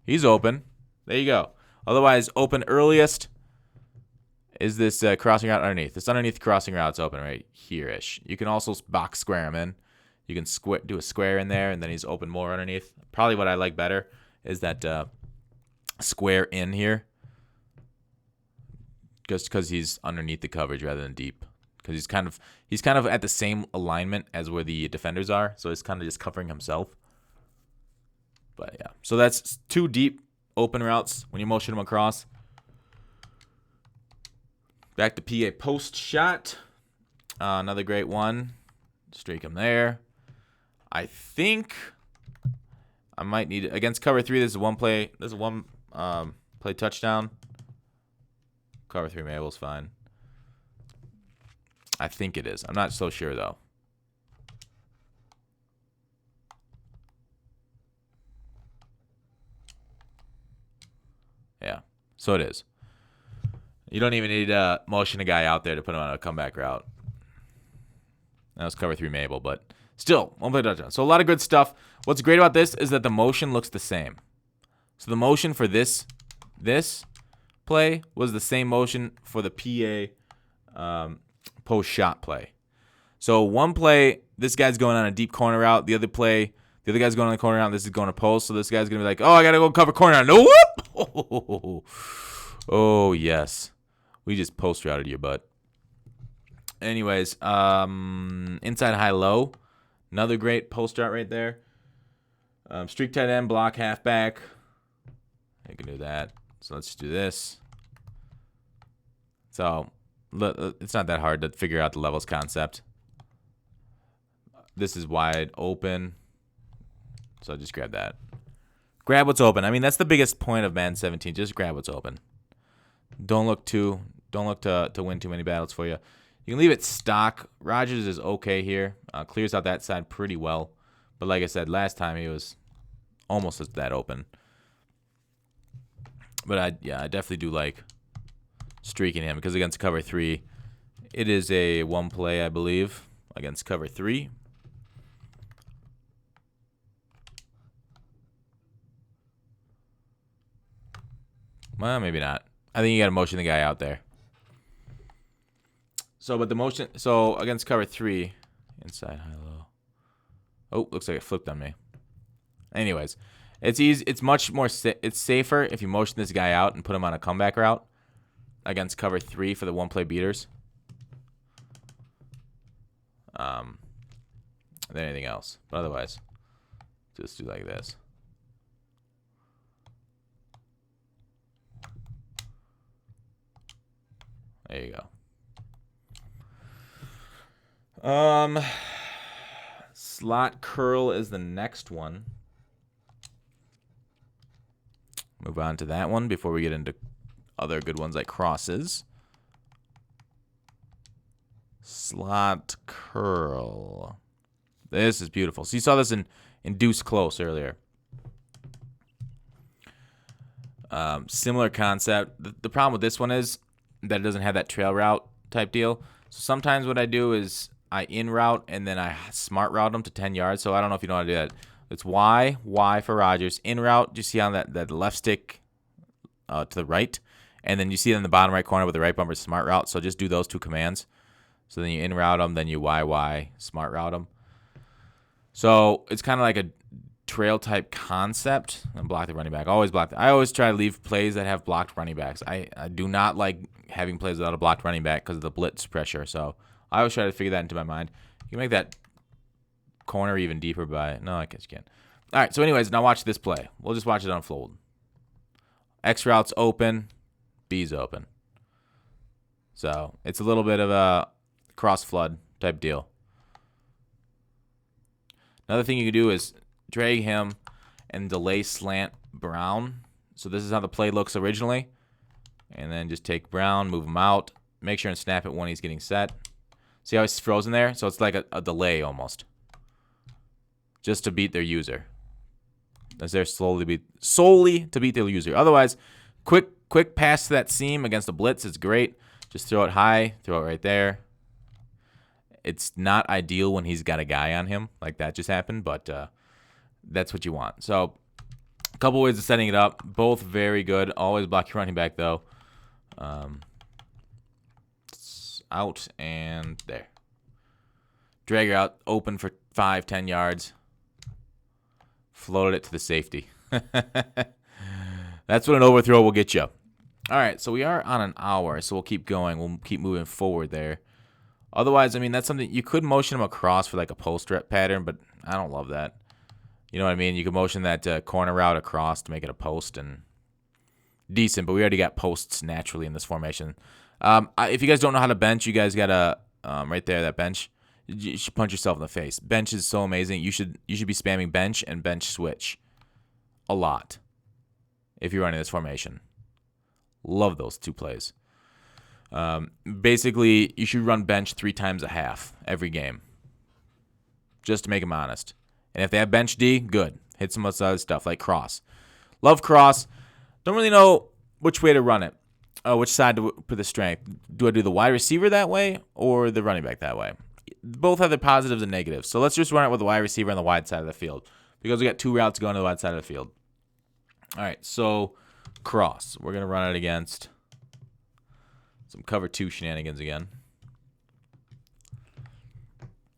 He's open. There you go. Otherwise, open earliest is this crossing route underneath. This underneath crossing route's open right here-ish. You can also box square him in. You can do a square in there, and then he's open more underneath. Probably what I like better is that square in here. Just because he's underneath the coverage rather than deep. Because he's kind of at the same alignment as where the defenders are, so he's kind of just covering himself. But yeah, so that's 2 deep open routes when you motion them across. Back to PA post shot, another great one. Streak him there. I think I might need it against cover 3. This is one play. This is one play touchdown. Cover 3 Mabel's fine. I think it is. I'm not so sure, though. Yeah, so it is. You don't even need to motion a guy out there to put him on a comeback route. That was cover 3 Mabel, but still, one play touchdown. So a lot of good stuff. What's great about this is that the motion looks the same. So the motion for this play was the same motion for the PA post shot play. So one play, this guy's going on a deep corner route. The other guy's going on the corner route. This is going to post. So this guy's going to be like, oh, I got to go cover corner. No, whoop. Oh, yes. We just post routed your butt. Anyways, inside high low. Another great post route right there. Streak tight end, block halfback. I can do that. So let's do this. So it's not that hard to figure out the levels concept. This is wide open. So just grab that. Grab what's open. I mean, that's the biggest point of Madden 17. Just grab what's open. Don't look to win too many battles for you. You can leave it stock. Rodgers is okay here. Clears out that side pretty well. But like I said, last time he was almost that open. But I definitely do like streaking him because against cover 3, it is a one play, I believe, against cover 3. Well, maybe not. I think you got to motion the guy out there. So, but the motion, so against cover 3, inside high low. Oh, looks like it flipped on me. Anyways, it's easy. It's much more. It's safer if you motion this guy out and put him on a comeback route against cover 3 for the one play beaters. Than anything else. But otherwise, just do like this. There you go. Slot curl is the next one. Move on to that one before we get into other good ones like crosses. Slot curl. This is beautiful. So you saw this in deuce close earlier. Similar concept. The problem with this one is that it doesn't have that trail route type deal. So sometimes what I do is I in route and then I smart route them to 10 yards. So I don't know if you know how to do that. It's Y for Rodgers. In route, you see on that left stick to the right. And then you see it in the bottom right corner with the right bumper smart route. So just do those 2 commands. So then you in route them, then you Y, smart route them. So it's kind of like a trail type concept. And block the running back. Always block. I always try to leave plays that have blocked running backs. I do not like having plays without a blocked running back because of the blitz pressure. So I always try to figure that into my mind. You can make that corner even deeper by... No, I guess you can't. All right, so anyways, now watch this play. We'll just watch it unfold. X route's open. B's open. So it's a little bit of a cross flood type deal. Another thing you can do is drag him and delay slant Brown. So this is how the play looks originally. And then just take Brown, move him out. Make sure and snap it when he's getting set. See how he's frozen there? So it's like a delay almost. Just to beat their user. As they're solely to beat their user. Otherwise, quick pass to that seam against a blitz is great. Just throw it high, throw it right there. It's not ideal when he's got a guy on him, like that just happened, but that's what you want. So, a couple ways of setting it up. Both very good. Always block your running back, though. Out and there. Drag her out, open for 5-10 yards. Floated it to the safety. That's what an overthrow will get you. All right, so we are on an hour, so we'll keep going. We'll keep moving forward there. Otherwise, I mean, that's something you could motion him across for like a post rep pattern, but I don't love that. You know what I mean? You could motion that corner route across to make it a post and decent, but we already got posts naturally in this formation. If you guys don't know how to bench, you guys got to right there, that bench. You should punch yourself in the face. Bench is so amazing. You should be spamming bench and bench switch a lot if you're running this formation. Love those two plays. Basically, you should run bench 3 times a half every game, just to make them honest. And if they have bench D, good. Hit some other stuff like cross. Love cross. Don't really know which way to run it. Which side to put the strength. Do I do the wide receiver that way or the running back that way? Both have their positives and negatives. So let's just run it with the wide receiver on the wide side of the field because we got 2 routes going to the wide side of the field. All right, so cross. We're going to run it against some cover 2 shenanigans again.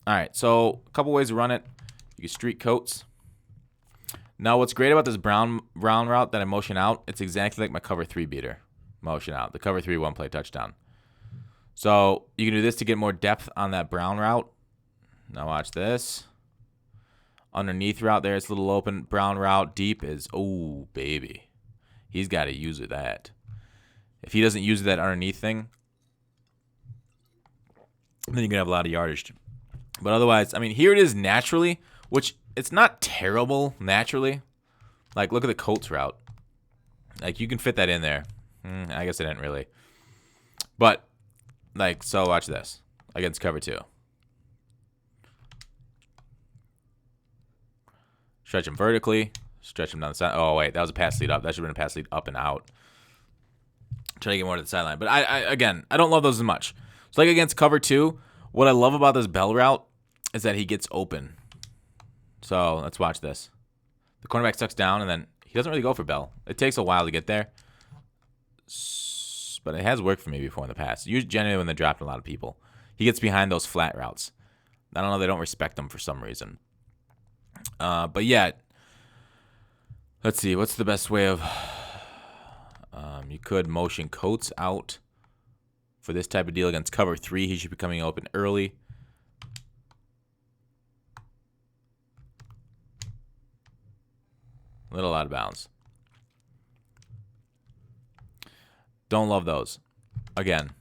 All right, so a couple ways to run it. You can streak coats. Now, what's great about this brown route that I motion out, it's exactly like my cover 3 beater motion out. The cover 3 one-play touchdown. So you can do this to get more depth on that brown route. Now watch this. Underneath route there, it's a little open. Brown route deep is, oh, baby. He's got to use it that. If he doesn't use that underneath thing, then you're going to have a lot of yardage. But otherwise, I mean, here it is naturally, which it's not terrible naturally. Like, look at the Colts route. Like, you can fit that in there. I guess I didn't really. But, like, so watch this. Against cover 2. Stretch him vertically. Stretch him down the side. Oh, wait. That was a pass lead up. That should have been a pass lead up and out. Try to get more to the sideline. But, again, I don't love those as much. So, like, against cover 2, what I love about this Bell route is that he gets open. So, let's watch this. The cornerback sucks down, and then he doesn't really go for Bell. It takes a while to get there. But it has worked for me before in the past. Usually, generally, when they're dropping a lot of people. He gets behind those flat routes. I don't know. They don't respect them for some reason. But, yeah. Let's see. What's the best way of... you could motion Coates out for this type of deal against cover 3. He should be coming open early. A little out of bounds. Don't love those. Again,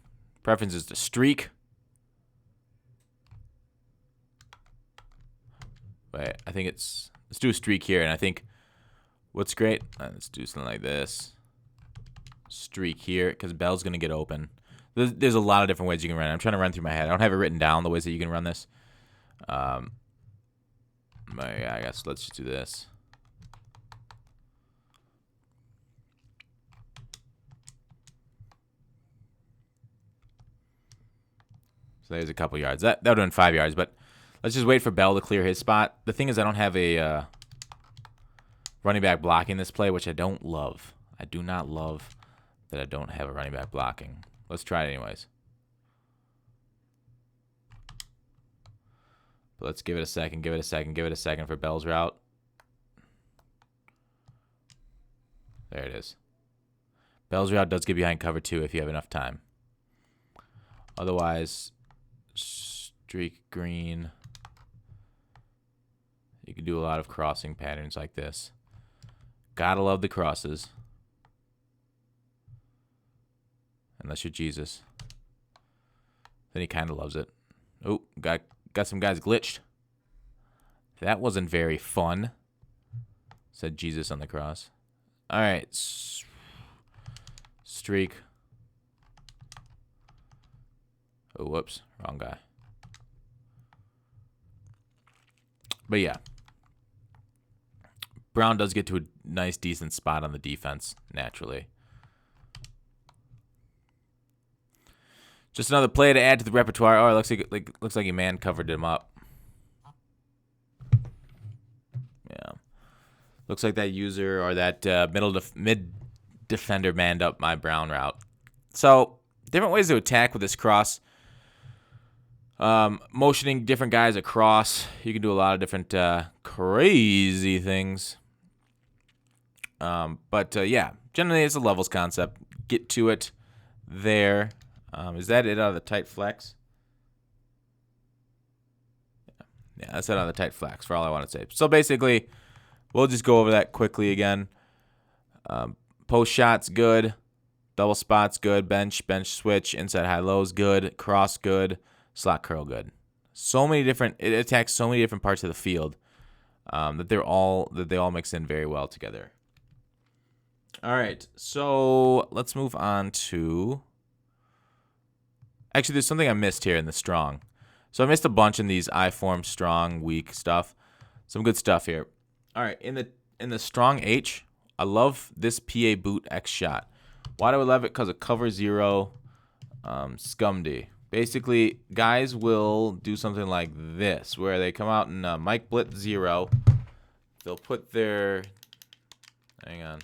preference is to streak. But I think it's... Let's do a streak here. And I think what's great... Let's do something like this. Streak here, because Bell's going to get open. There's a lot of different ways you can run it. I'm trying to run through my head. I don't have it written down, the ways that you can run this. But yeah, I guess let's just do this. So there's a couple yards. That would have been 5 yards, but let's just wait for Bell to clear his spot. The thing is I don't have a running back blocking this play, which I don't love. I do not love that I don't have a running back blocking. Let's try it anyways. But let's give it a second, give it a second, give it a second for Bell's route. There it is. Bell's route does get behind cover 2 if you have enough time. Otherwise, streak green. You can do a lot of crossing patterns like this. Gotta love the crosses. Unless you're Jesus. Then he kind of loves it. Oh, got some guys glitched. That wasn't very fun. Said Jesus on the cross. All right. Streak. Oh, whoops. Wrong guy. But yeah. Brown does get to a nice, decent spot on the defense, naturally. Just another play to add to the repertoire. Oh, it looks like he man covered him up. Yeah. Looks like that user or that mid defender manned up my Brown route. So, different ways to attack with this cross. Motioning different guys across. You can do a lot of different crazy things. But yeah, generally it's a levels concept. Get to it there. Is that it out of the tight flex? Yeah, that's it out of the tight flex for all I want to say. So basically, we'll just go over that quickly again. Post shots, good. Double spots, good. Bench switch. Inside high lows, good. Cross, good. Slot curl, good. So many different. It attacks so many different parts of the field that they all mix in very well together. All right, so let's move on to. Actually, there's something I missed here in the strong. So I missed a bunch in these I-form, strong, weak stuff. Some good stuff here. All right, in the strong H, I love this PA boot X shot. Why do I love it? Because of cover 0, scum D. Basically, guys will do something like this, where they come out in Mike Blitz 0. They'll put their... Hang on.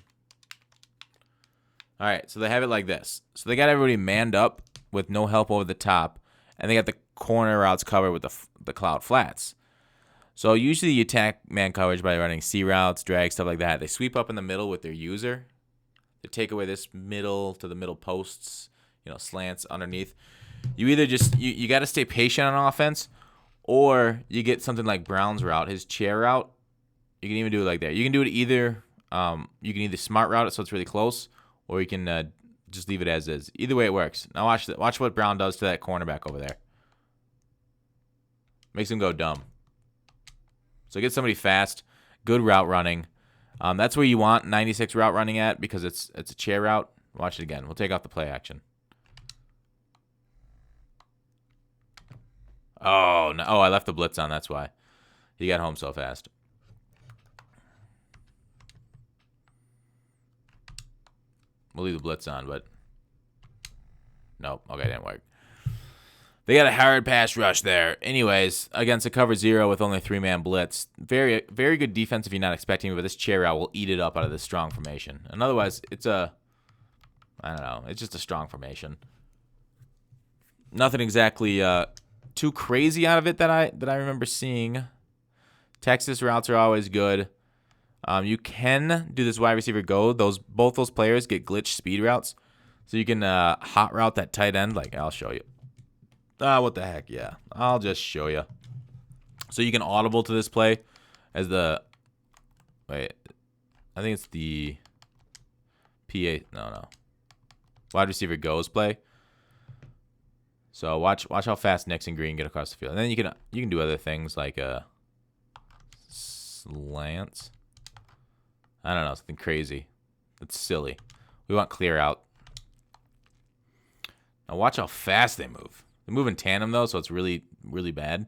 All right, so they have it like this. So they got everybody manned up with no help over the top, and they got the corner routes covered with the cloud flats. So usually you attack man coverage by running C routes, drag, stuff like that. They sweep up in the middle with their user. They take away this middle to the middle posts, slants underneath. You either just you got to stay patient on offense, or you get something like Brown's route, his chair route. You can even do it like that. You can do it either. You can either smart route it so it's really close, or you can just leave it as is. Either way, it works. Now watch what Brown does to that cornerback over there. Makes him go dumb. So get somebody fast, good route running. That's where you want 96 route running at because it's a chair route. Watch it again. We'll take off the play action. Oh, no. Oh, I left the blitz on. That's why. He got home so fast. We'll leave the blitz on, but... Nope. Okay, didn't work. They got a hard pass rush there. Anyways, against a cover 0 with only a 3-man blitz. Very, very good defense if you're not expecting it, but this chair route will eat it up out of this strong formation. And otherwise, it's I don't know. It's just a strong formation. Nothing exactly... too crazy out of it that I remember seeing. Texas routes are always good. You can do this wide receiver go. Both those players get glitch speed routes, so you can hot route that tight end. Like I'll show you. What the heck? Yeah, I'll just show you. So you can audible to this play as the I think it's the PA. No. Wide receiver goes play. So watch how fast Nix and Green get across the field. And then you can do other things like slants. I don't know, something crazy. That's silly. We want clear out. Now watch how fast they move. They move in tandem though, so it's really, really bad.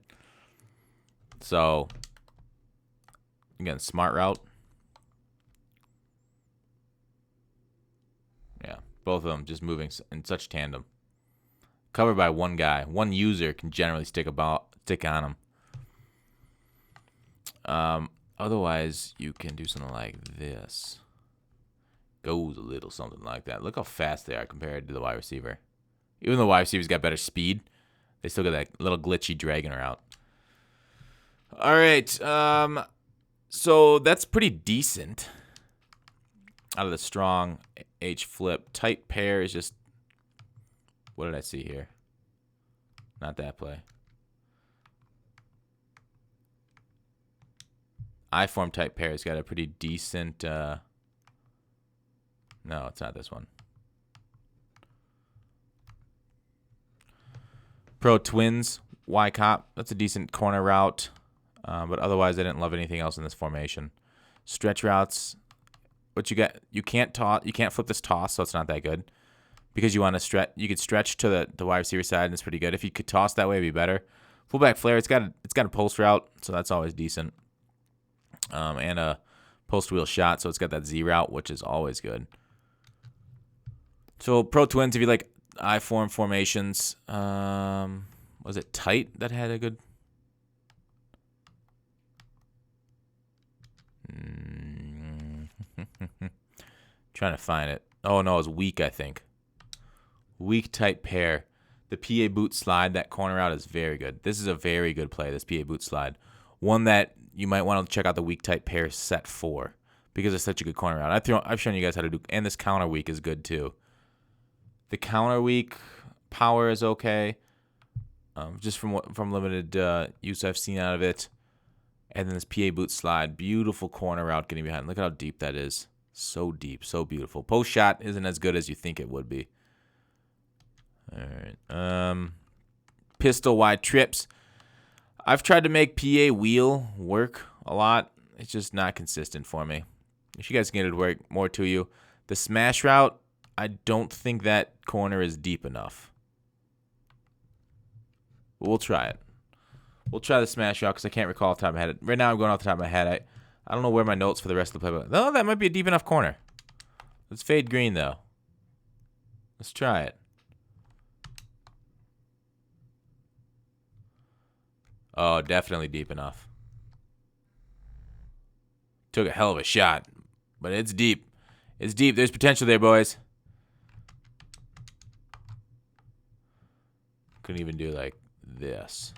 So again, smart route. Yeah, both of them just moving in such tandem. Covered by one guy. One user can generally stick on him. Otherwise, you can do something like this. Goes a little something like that. Look how fast they are compared to the wide receiver. Even though the wide receiver's got better speed, they still got that little glitchy dragging route. All right. So that's pretty decent. Out of the strong H flip. Tight pair is just... What did I see here? Not that play. I form type pair has got a pretty decent... No, it's not this one. Pro twins, Y cop. That's a decent corner route. But otherwise, I didn't love anything else in this formation. Stretch routes. What you get? You can't toss. You can't flip this toss, so it's not that good. Because you want to stretch. You could stretch to the wide receiver side, and it's pretty good. If you could toss that way, it'd be better. Fullback flare. It's got a post route, so that's always decent. And a post wheel shot, so it's got that Z route, which is always good. So pro twins, if you like I form formations, was it tight that had a good? Trying to find it. Oh no, it was weak. I think weak type pair. The PA boot slide, that corner out is very good. This is a very good play. This PA boot slide, one that you might want to check out the weak type pair set 4 because it's such a good corner out. I've shown you guys how to do, and this counter weak is good too. The counter weak power is okay, just from limited use I've seen out of it. And then this PA boot slide, beautiful corner out getting behind. Look at how deep that is. So deep, so beautiful. Post shot isn't as good as you think it would be. All right. Pistol wide trips. I've tried to make PA wheel work a lot. It's just not consistent for me. If you guys can get it to work more to you. The smash route, I don't think that corner is deep enough. But we'll try it. We'll try the smash route because I can't recall off the top of my head. Right now I'm going off the top of my head. I don't know where my notes for the rest of the play. But no, that might be a deep enough corner. Let's fade green though. Let's try it. Oh, definitely deep enough. Took a hell of a shot, but it's deep. It's deep. There's potential there, boys. Couldn't even do like this.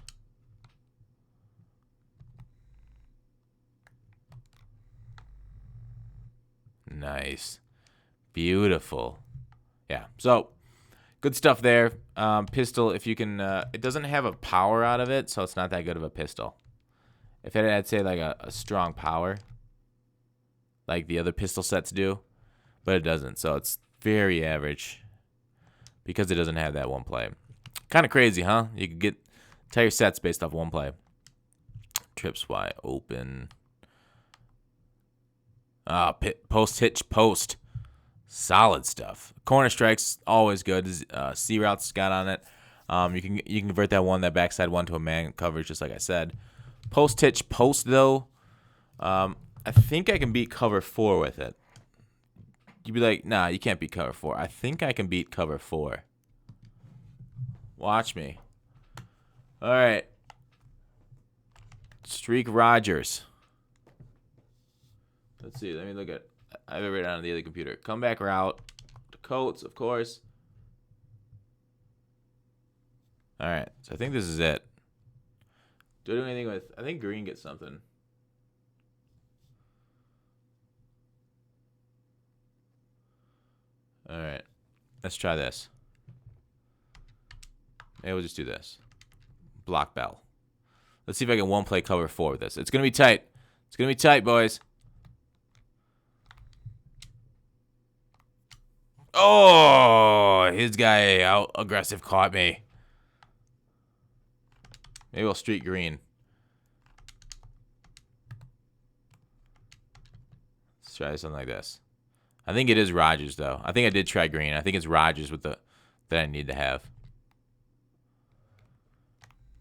Nice. Beautiful. Yeah, so good stuff there. Pistol, if you can, it doesn't have a power out of it, so it's not that good of a pistol. If it had, say, like a strong power, like the other pistol sets do, but it doesn't, so it's very average because it doesn't have that one play. Kind of crazy, huh? You could get entire sets based off one play. Trips wide open. Post hitch post. Solid stuff. Corner strikes always good. C routes got on it. You can convert that backside one to a man coverage, just like I said. Post hitch post though. I think I can beat cover 4 with it. You'd be like, nah, you can't beat cover 4. I think I can beat cover 4. Watch me. All right. Streak Rogers. Let's see. Let me look at. I have it right on the other computer. Comeback route. The Colts, of course. All right. So I think this is it. Do I do anything with? I think green gets something. All right. Let's try this. Maybe we'll just do this. Block bell. Let's see if I can one play cover 4 with this. It's going to be tight. It's going to be tight, boys. Oh, his guy out aggressive caught me. Maybe we'll streak green. Let's try something like this. I think it is Rogers, though. I think I did try green. I think it's Rogers with that I need to have.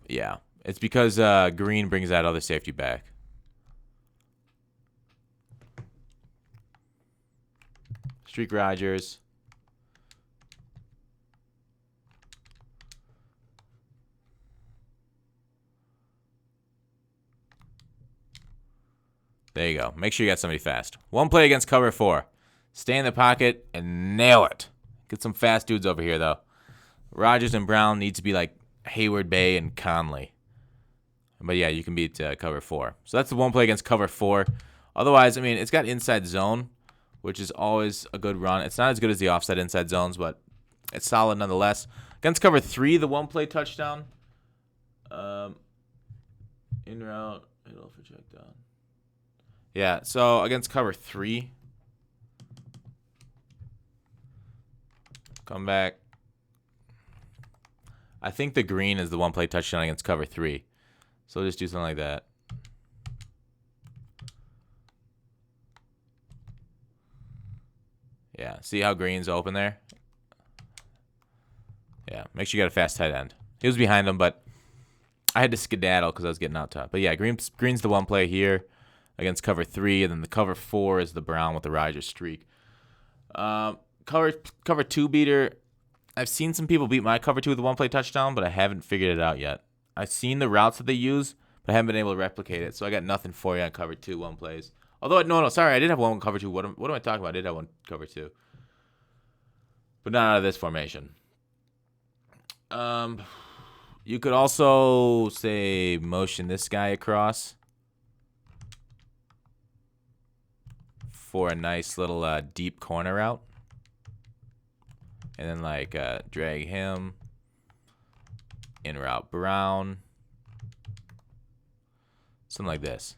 Yeah. It's because green brings that other safety back. Streak Rogers. There you go. Make sure you got somebody fast. One play against cover 4. Stay in the pocket and nail it. Get some fast dudes over here, though. Rogers and Brown need to be like Hayward Bay and Conley. But yeah, you can beat cover 4. So that's the one play against cover 4. Otherwise, I mean, it's got inside zone, which is always a good run. It's not as good as the offside inside zones, but it's solid nonetheless. Against cover 3, the one play touchdown. In route, middle for check down. Yeah, so against cover 3, come back. I think the green is the one play touchdown against cover 3. So just do something like that. Yeah, see how green's open there? Yeah, make sure you got a fast tight end. He was behind him, but I had to skedaddle because I was getting out top. But yeah, green's the one play here against cover 3, and then the cover 4 is the brown with the rider streak. Cover 2 beater. I've seen some people beat my cover 2 with a one play touchdown, but I haven't figured it out yet. I've seen the routes that they use, but I haven't been able to replicate it. So I got nothing for you on cover 2 one plays. Although no, sorry, I did have one cover 2. What am I talking about? I did have one cover 2, but not out of this formation. You could also say motion this guy across for a nice little deep corner route, and then like drag him in route brown, something like this.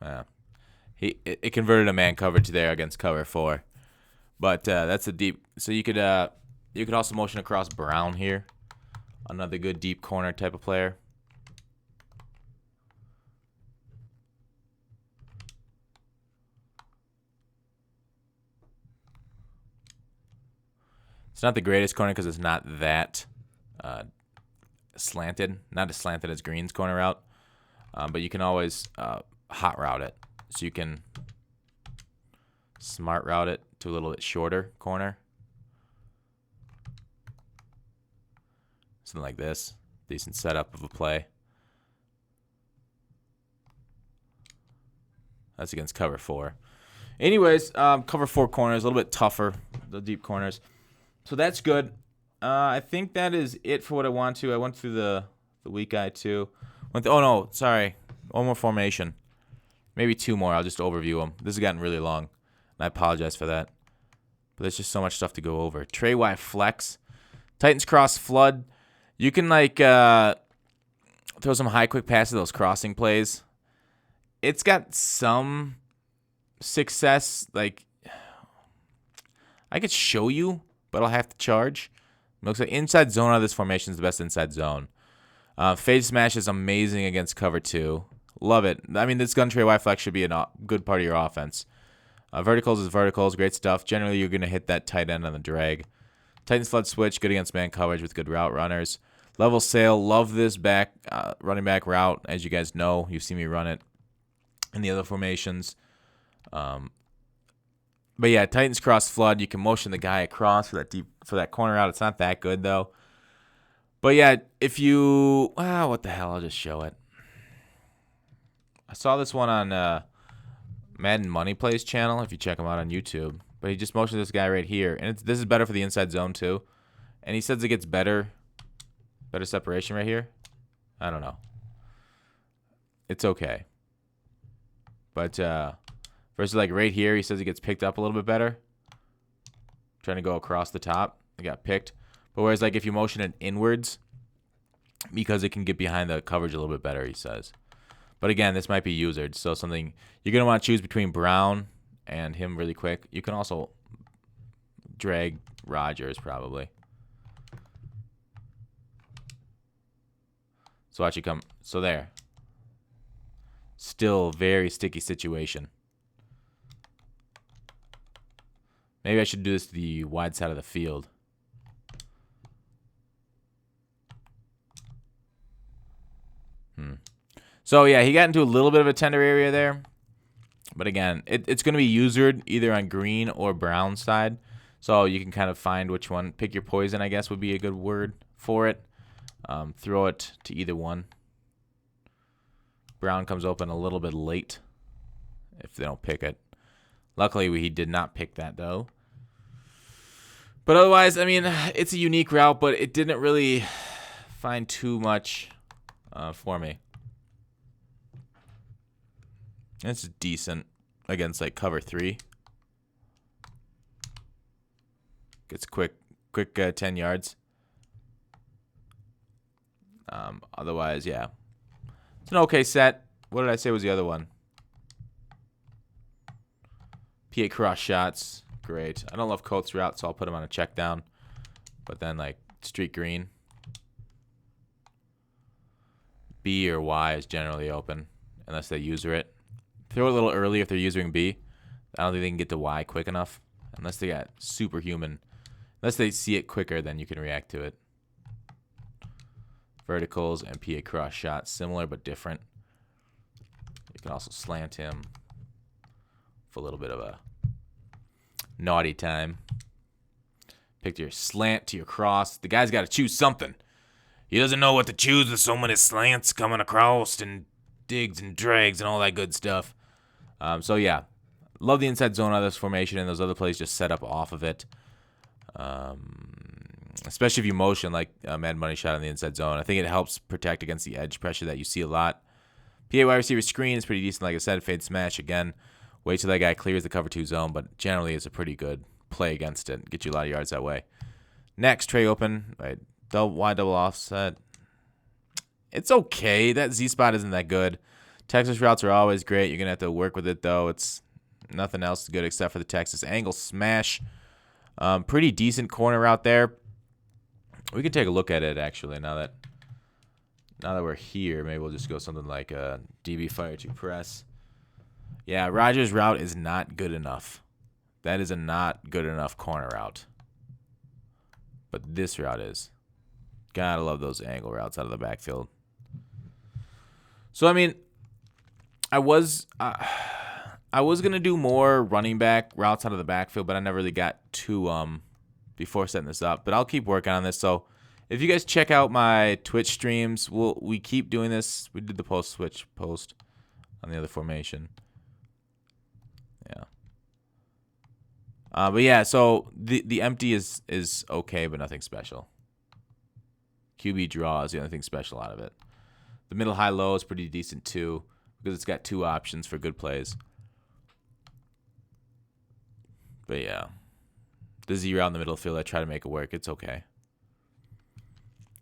Yeah. It converted a man coverage there against cover 4, but that's a deep. So you could also motion across brown here, another good deep corner type of player. It's not the greatest corner because it's not that slanted, not as slanted as green's corner route, but you can always hot route it. So you can smart route it to a little bit shorter corner. Something like this. Decent setup of a play. That's against cover 4. Anyways, cover 4 corners, a little bit tougher, the deep corners. So that's good. I think that is it for what I want to. I went through the weak guy too. Oh no, sorry. One more formation. Maybe 2 more. I'll just overview them. This has gotten really long, and I apologize for that. But there's just so much stuff to go over. Trey Y flex. Titans cross flood. You can like throw some high quick passes, those crossing plays. It's got some success. Like I could show you, but I'll have to charge. It looks like inside zone out of this formation is the best inside zone. Fade smash is amazing against cover 2. Love it. I mean, this gun tray Y flex should be a good part of your offense. Verticals is verticals. Great stuff. Generally, you're going to hit that tight end on the drag. Titans flood switch. Good against man coverage with good route runners. Level sail. Love this running back route. As you guys know, you've seen me run it in the other formations. But yeah, Titans cross flood. You can motion the guy across for that corner route. It's not that good though. But yeah, if you what the hell? I'll just show it. I saw this one on Madden Money Plays channel, if you check him out on YouTube. But he just motioned this guy right here. And this is better for the inside zone, too. And he says it gets better separation right here. I don't know. It's okay. But versus like right here, he says it gets picked up a little bit better. Trying to go across the top. It got picked. But whereas like if you motion it inwards, because it can get behind the coverage a little bit better, he says. But again, this might be usered, so something you're going to want to choose between Brown and him really quick. You can also drag Rodgers probably. So watch you come. So there. Still very sticky situation. Maybe I should do this to the wide side of the field. So, yeah, he got into a little bit of a tender area there. But, again, it's going to be usered either on green or brown side. So, you can kind of find which one. Pick your poison, I guess, would be a good word for it. Throw it to either one. Brown comes open a little bit late if they don't pick it. Luckily, he did not pick that, though. But otherwise, I mean, it's a unique route, but it didn't really find too much for me. It's decent against like cover 3. Gets quick 10 yards. Otherwise, yeah. It's an okay set. What did I say was the other one? PA cross shots. Great. I don't love Colts route, so I'll put him on a check down. But then, like, street green. B or Y is generally open, unless they user it. Throw it a little early if they're using B. I don't think they can get to Y quick enough. Unless they got superhuman. Unless they see it quicker, then you can react to it. Verticals and PA cross shots, similar but different. You can also slant him for a little bit of a naughty time. Pick your slant to your cross. The guy's got to choose something. He doesn't know what to choose with so many slants coming across and digs and drags and all that good stuff. So, yeah. Love the inside zone out of this formation, and those other plays just set up off of it. Especially if you motion like Madden money shot on the inside zone. I think it helps protect against the edge pressure that you see a lot. PA wide receiver screen is pretty decent. Like I said, fade smash again. Wait till that guy clears the cover 2 zone, but generally it's a pretty good play against it. Get you a lot of yards that way. Next, tray open. Right, Y double offset. It's okay. That Z spot isn't that good. Texas routes are always great. You're going to have to work with it, though. It's nothing else good except for the Texas angle smash. Pretty decent corner route there. We can take a look at it, actually, now that we're here. Maybe we'll just go something like a DB fire to press. Yeah, Rodgers' route is not good enough. That is a not good enough corner route. But this route is. Gotta love those angle routes out of the backfield. So, I mean, I was gonna do more running back routes out of the backfield, but I never really got to before setting this up. But I'll keep working on this. So if you guys check out my Twitch streams, we keep doing this. We did the switch post on the other formation. Yeah. But yeah, so the empty is okay, but nothing special. QB draw is the only thing special out of it. The middle high low is pretty decent too, because it's got 2 options for good plays. But yeah, the Z route in the middle of the field, I try to make it work. It's okay.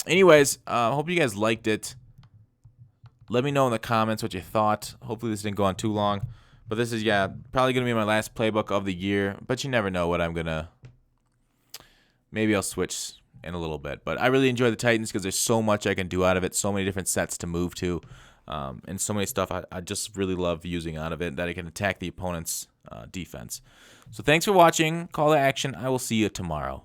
Anyways, hope you guys liked it. Let me know in the comments what you thought. Hopefully this didn't go on too long. But this is, yeah, probably going to be my last playbook of the year. But you never know what I'm going to... Maybe I'll switch in a little bit. But I really enjoy the Titans because there's so much I can do out of it. So many different sets to move to. And so many stuff I just really love using out of it that I can attack the opponent's defense. So thanks for watching. Call to action. I will see you tomorrow.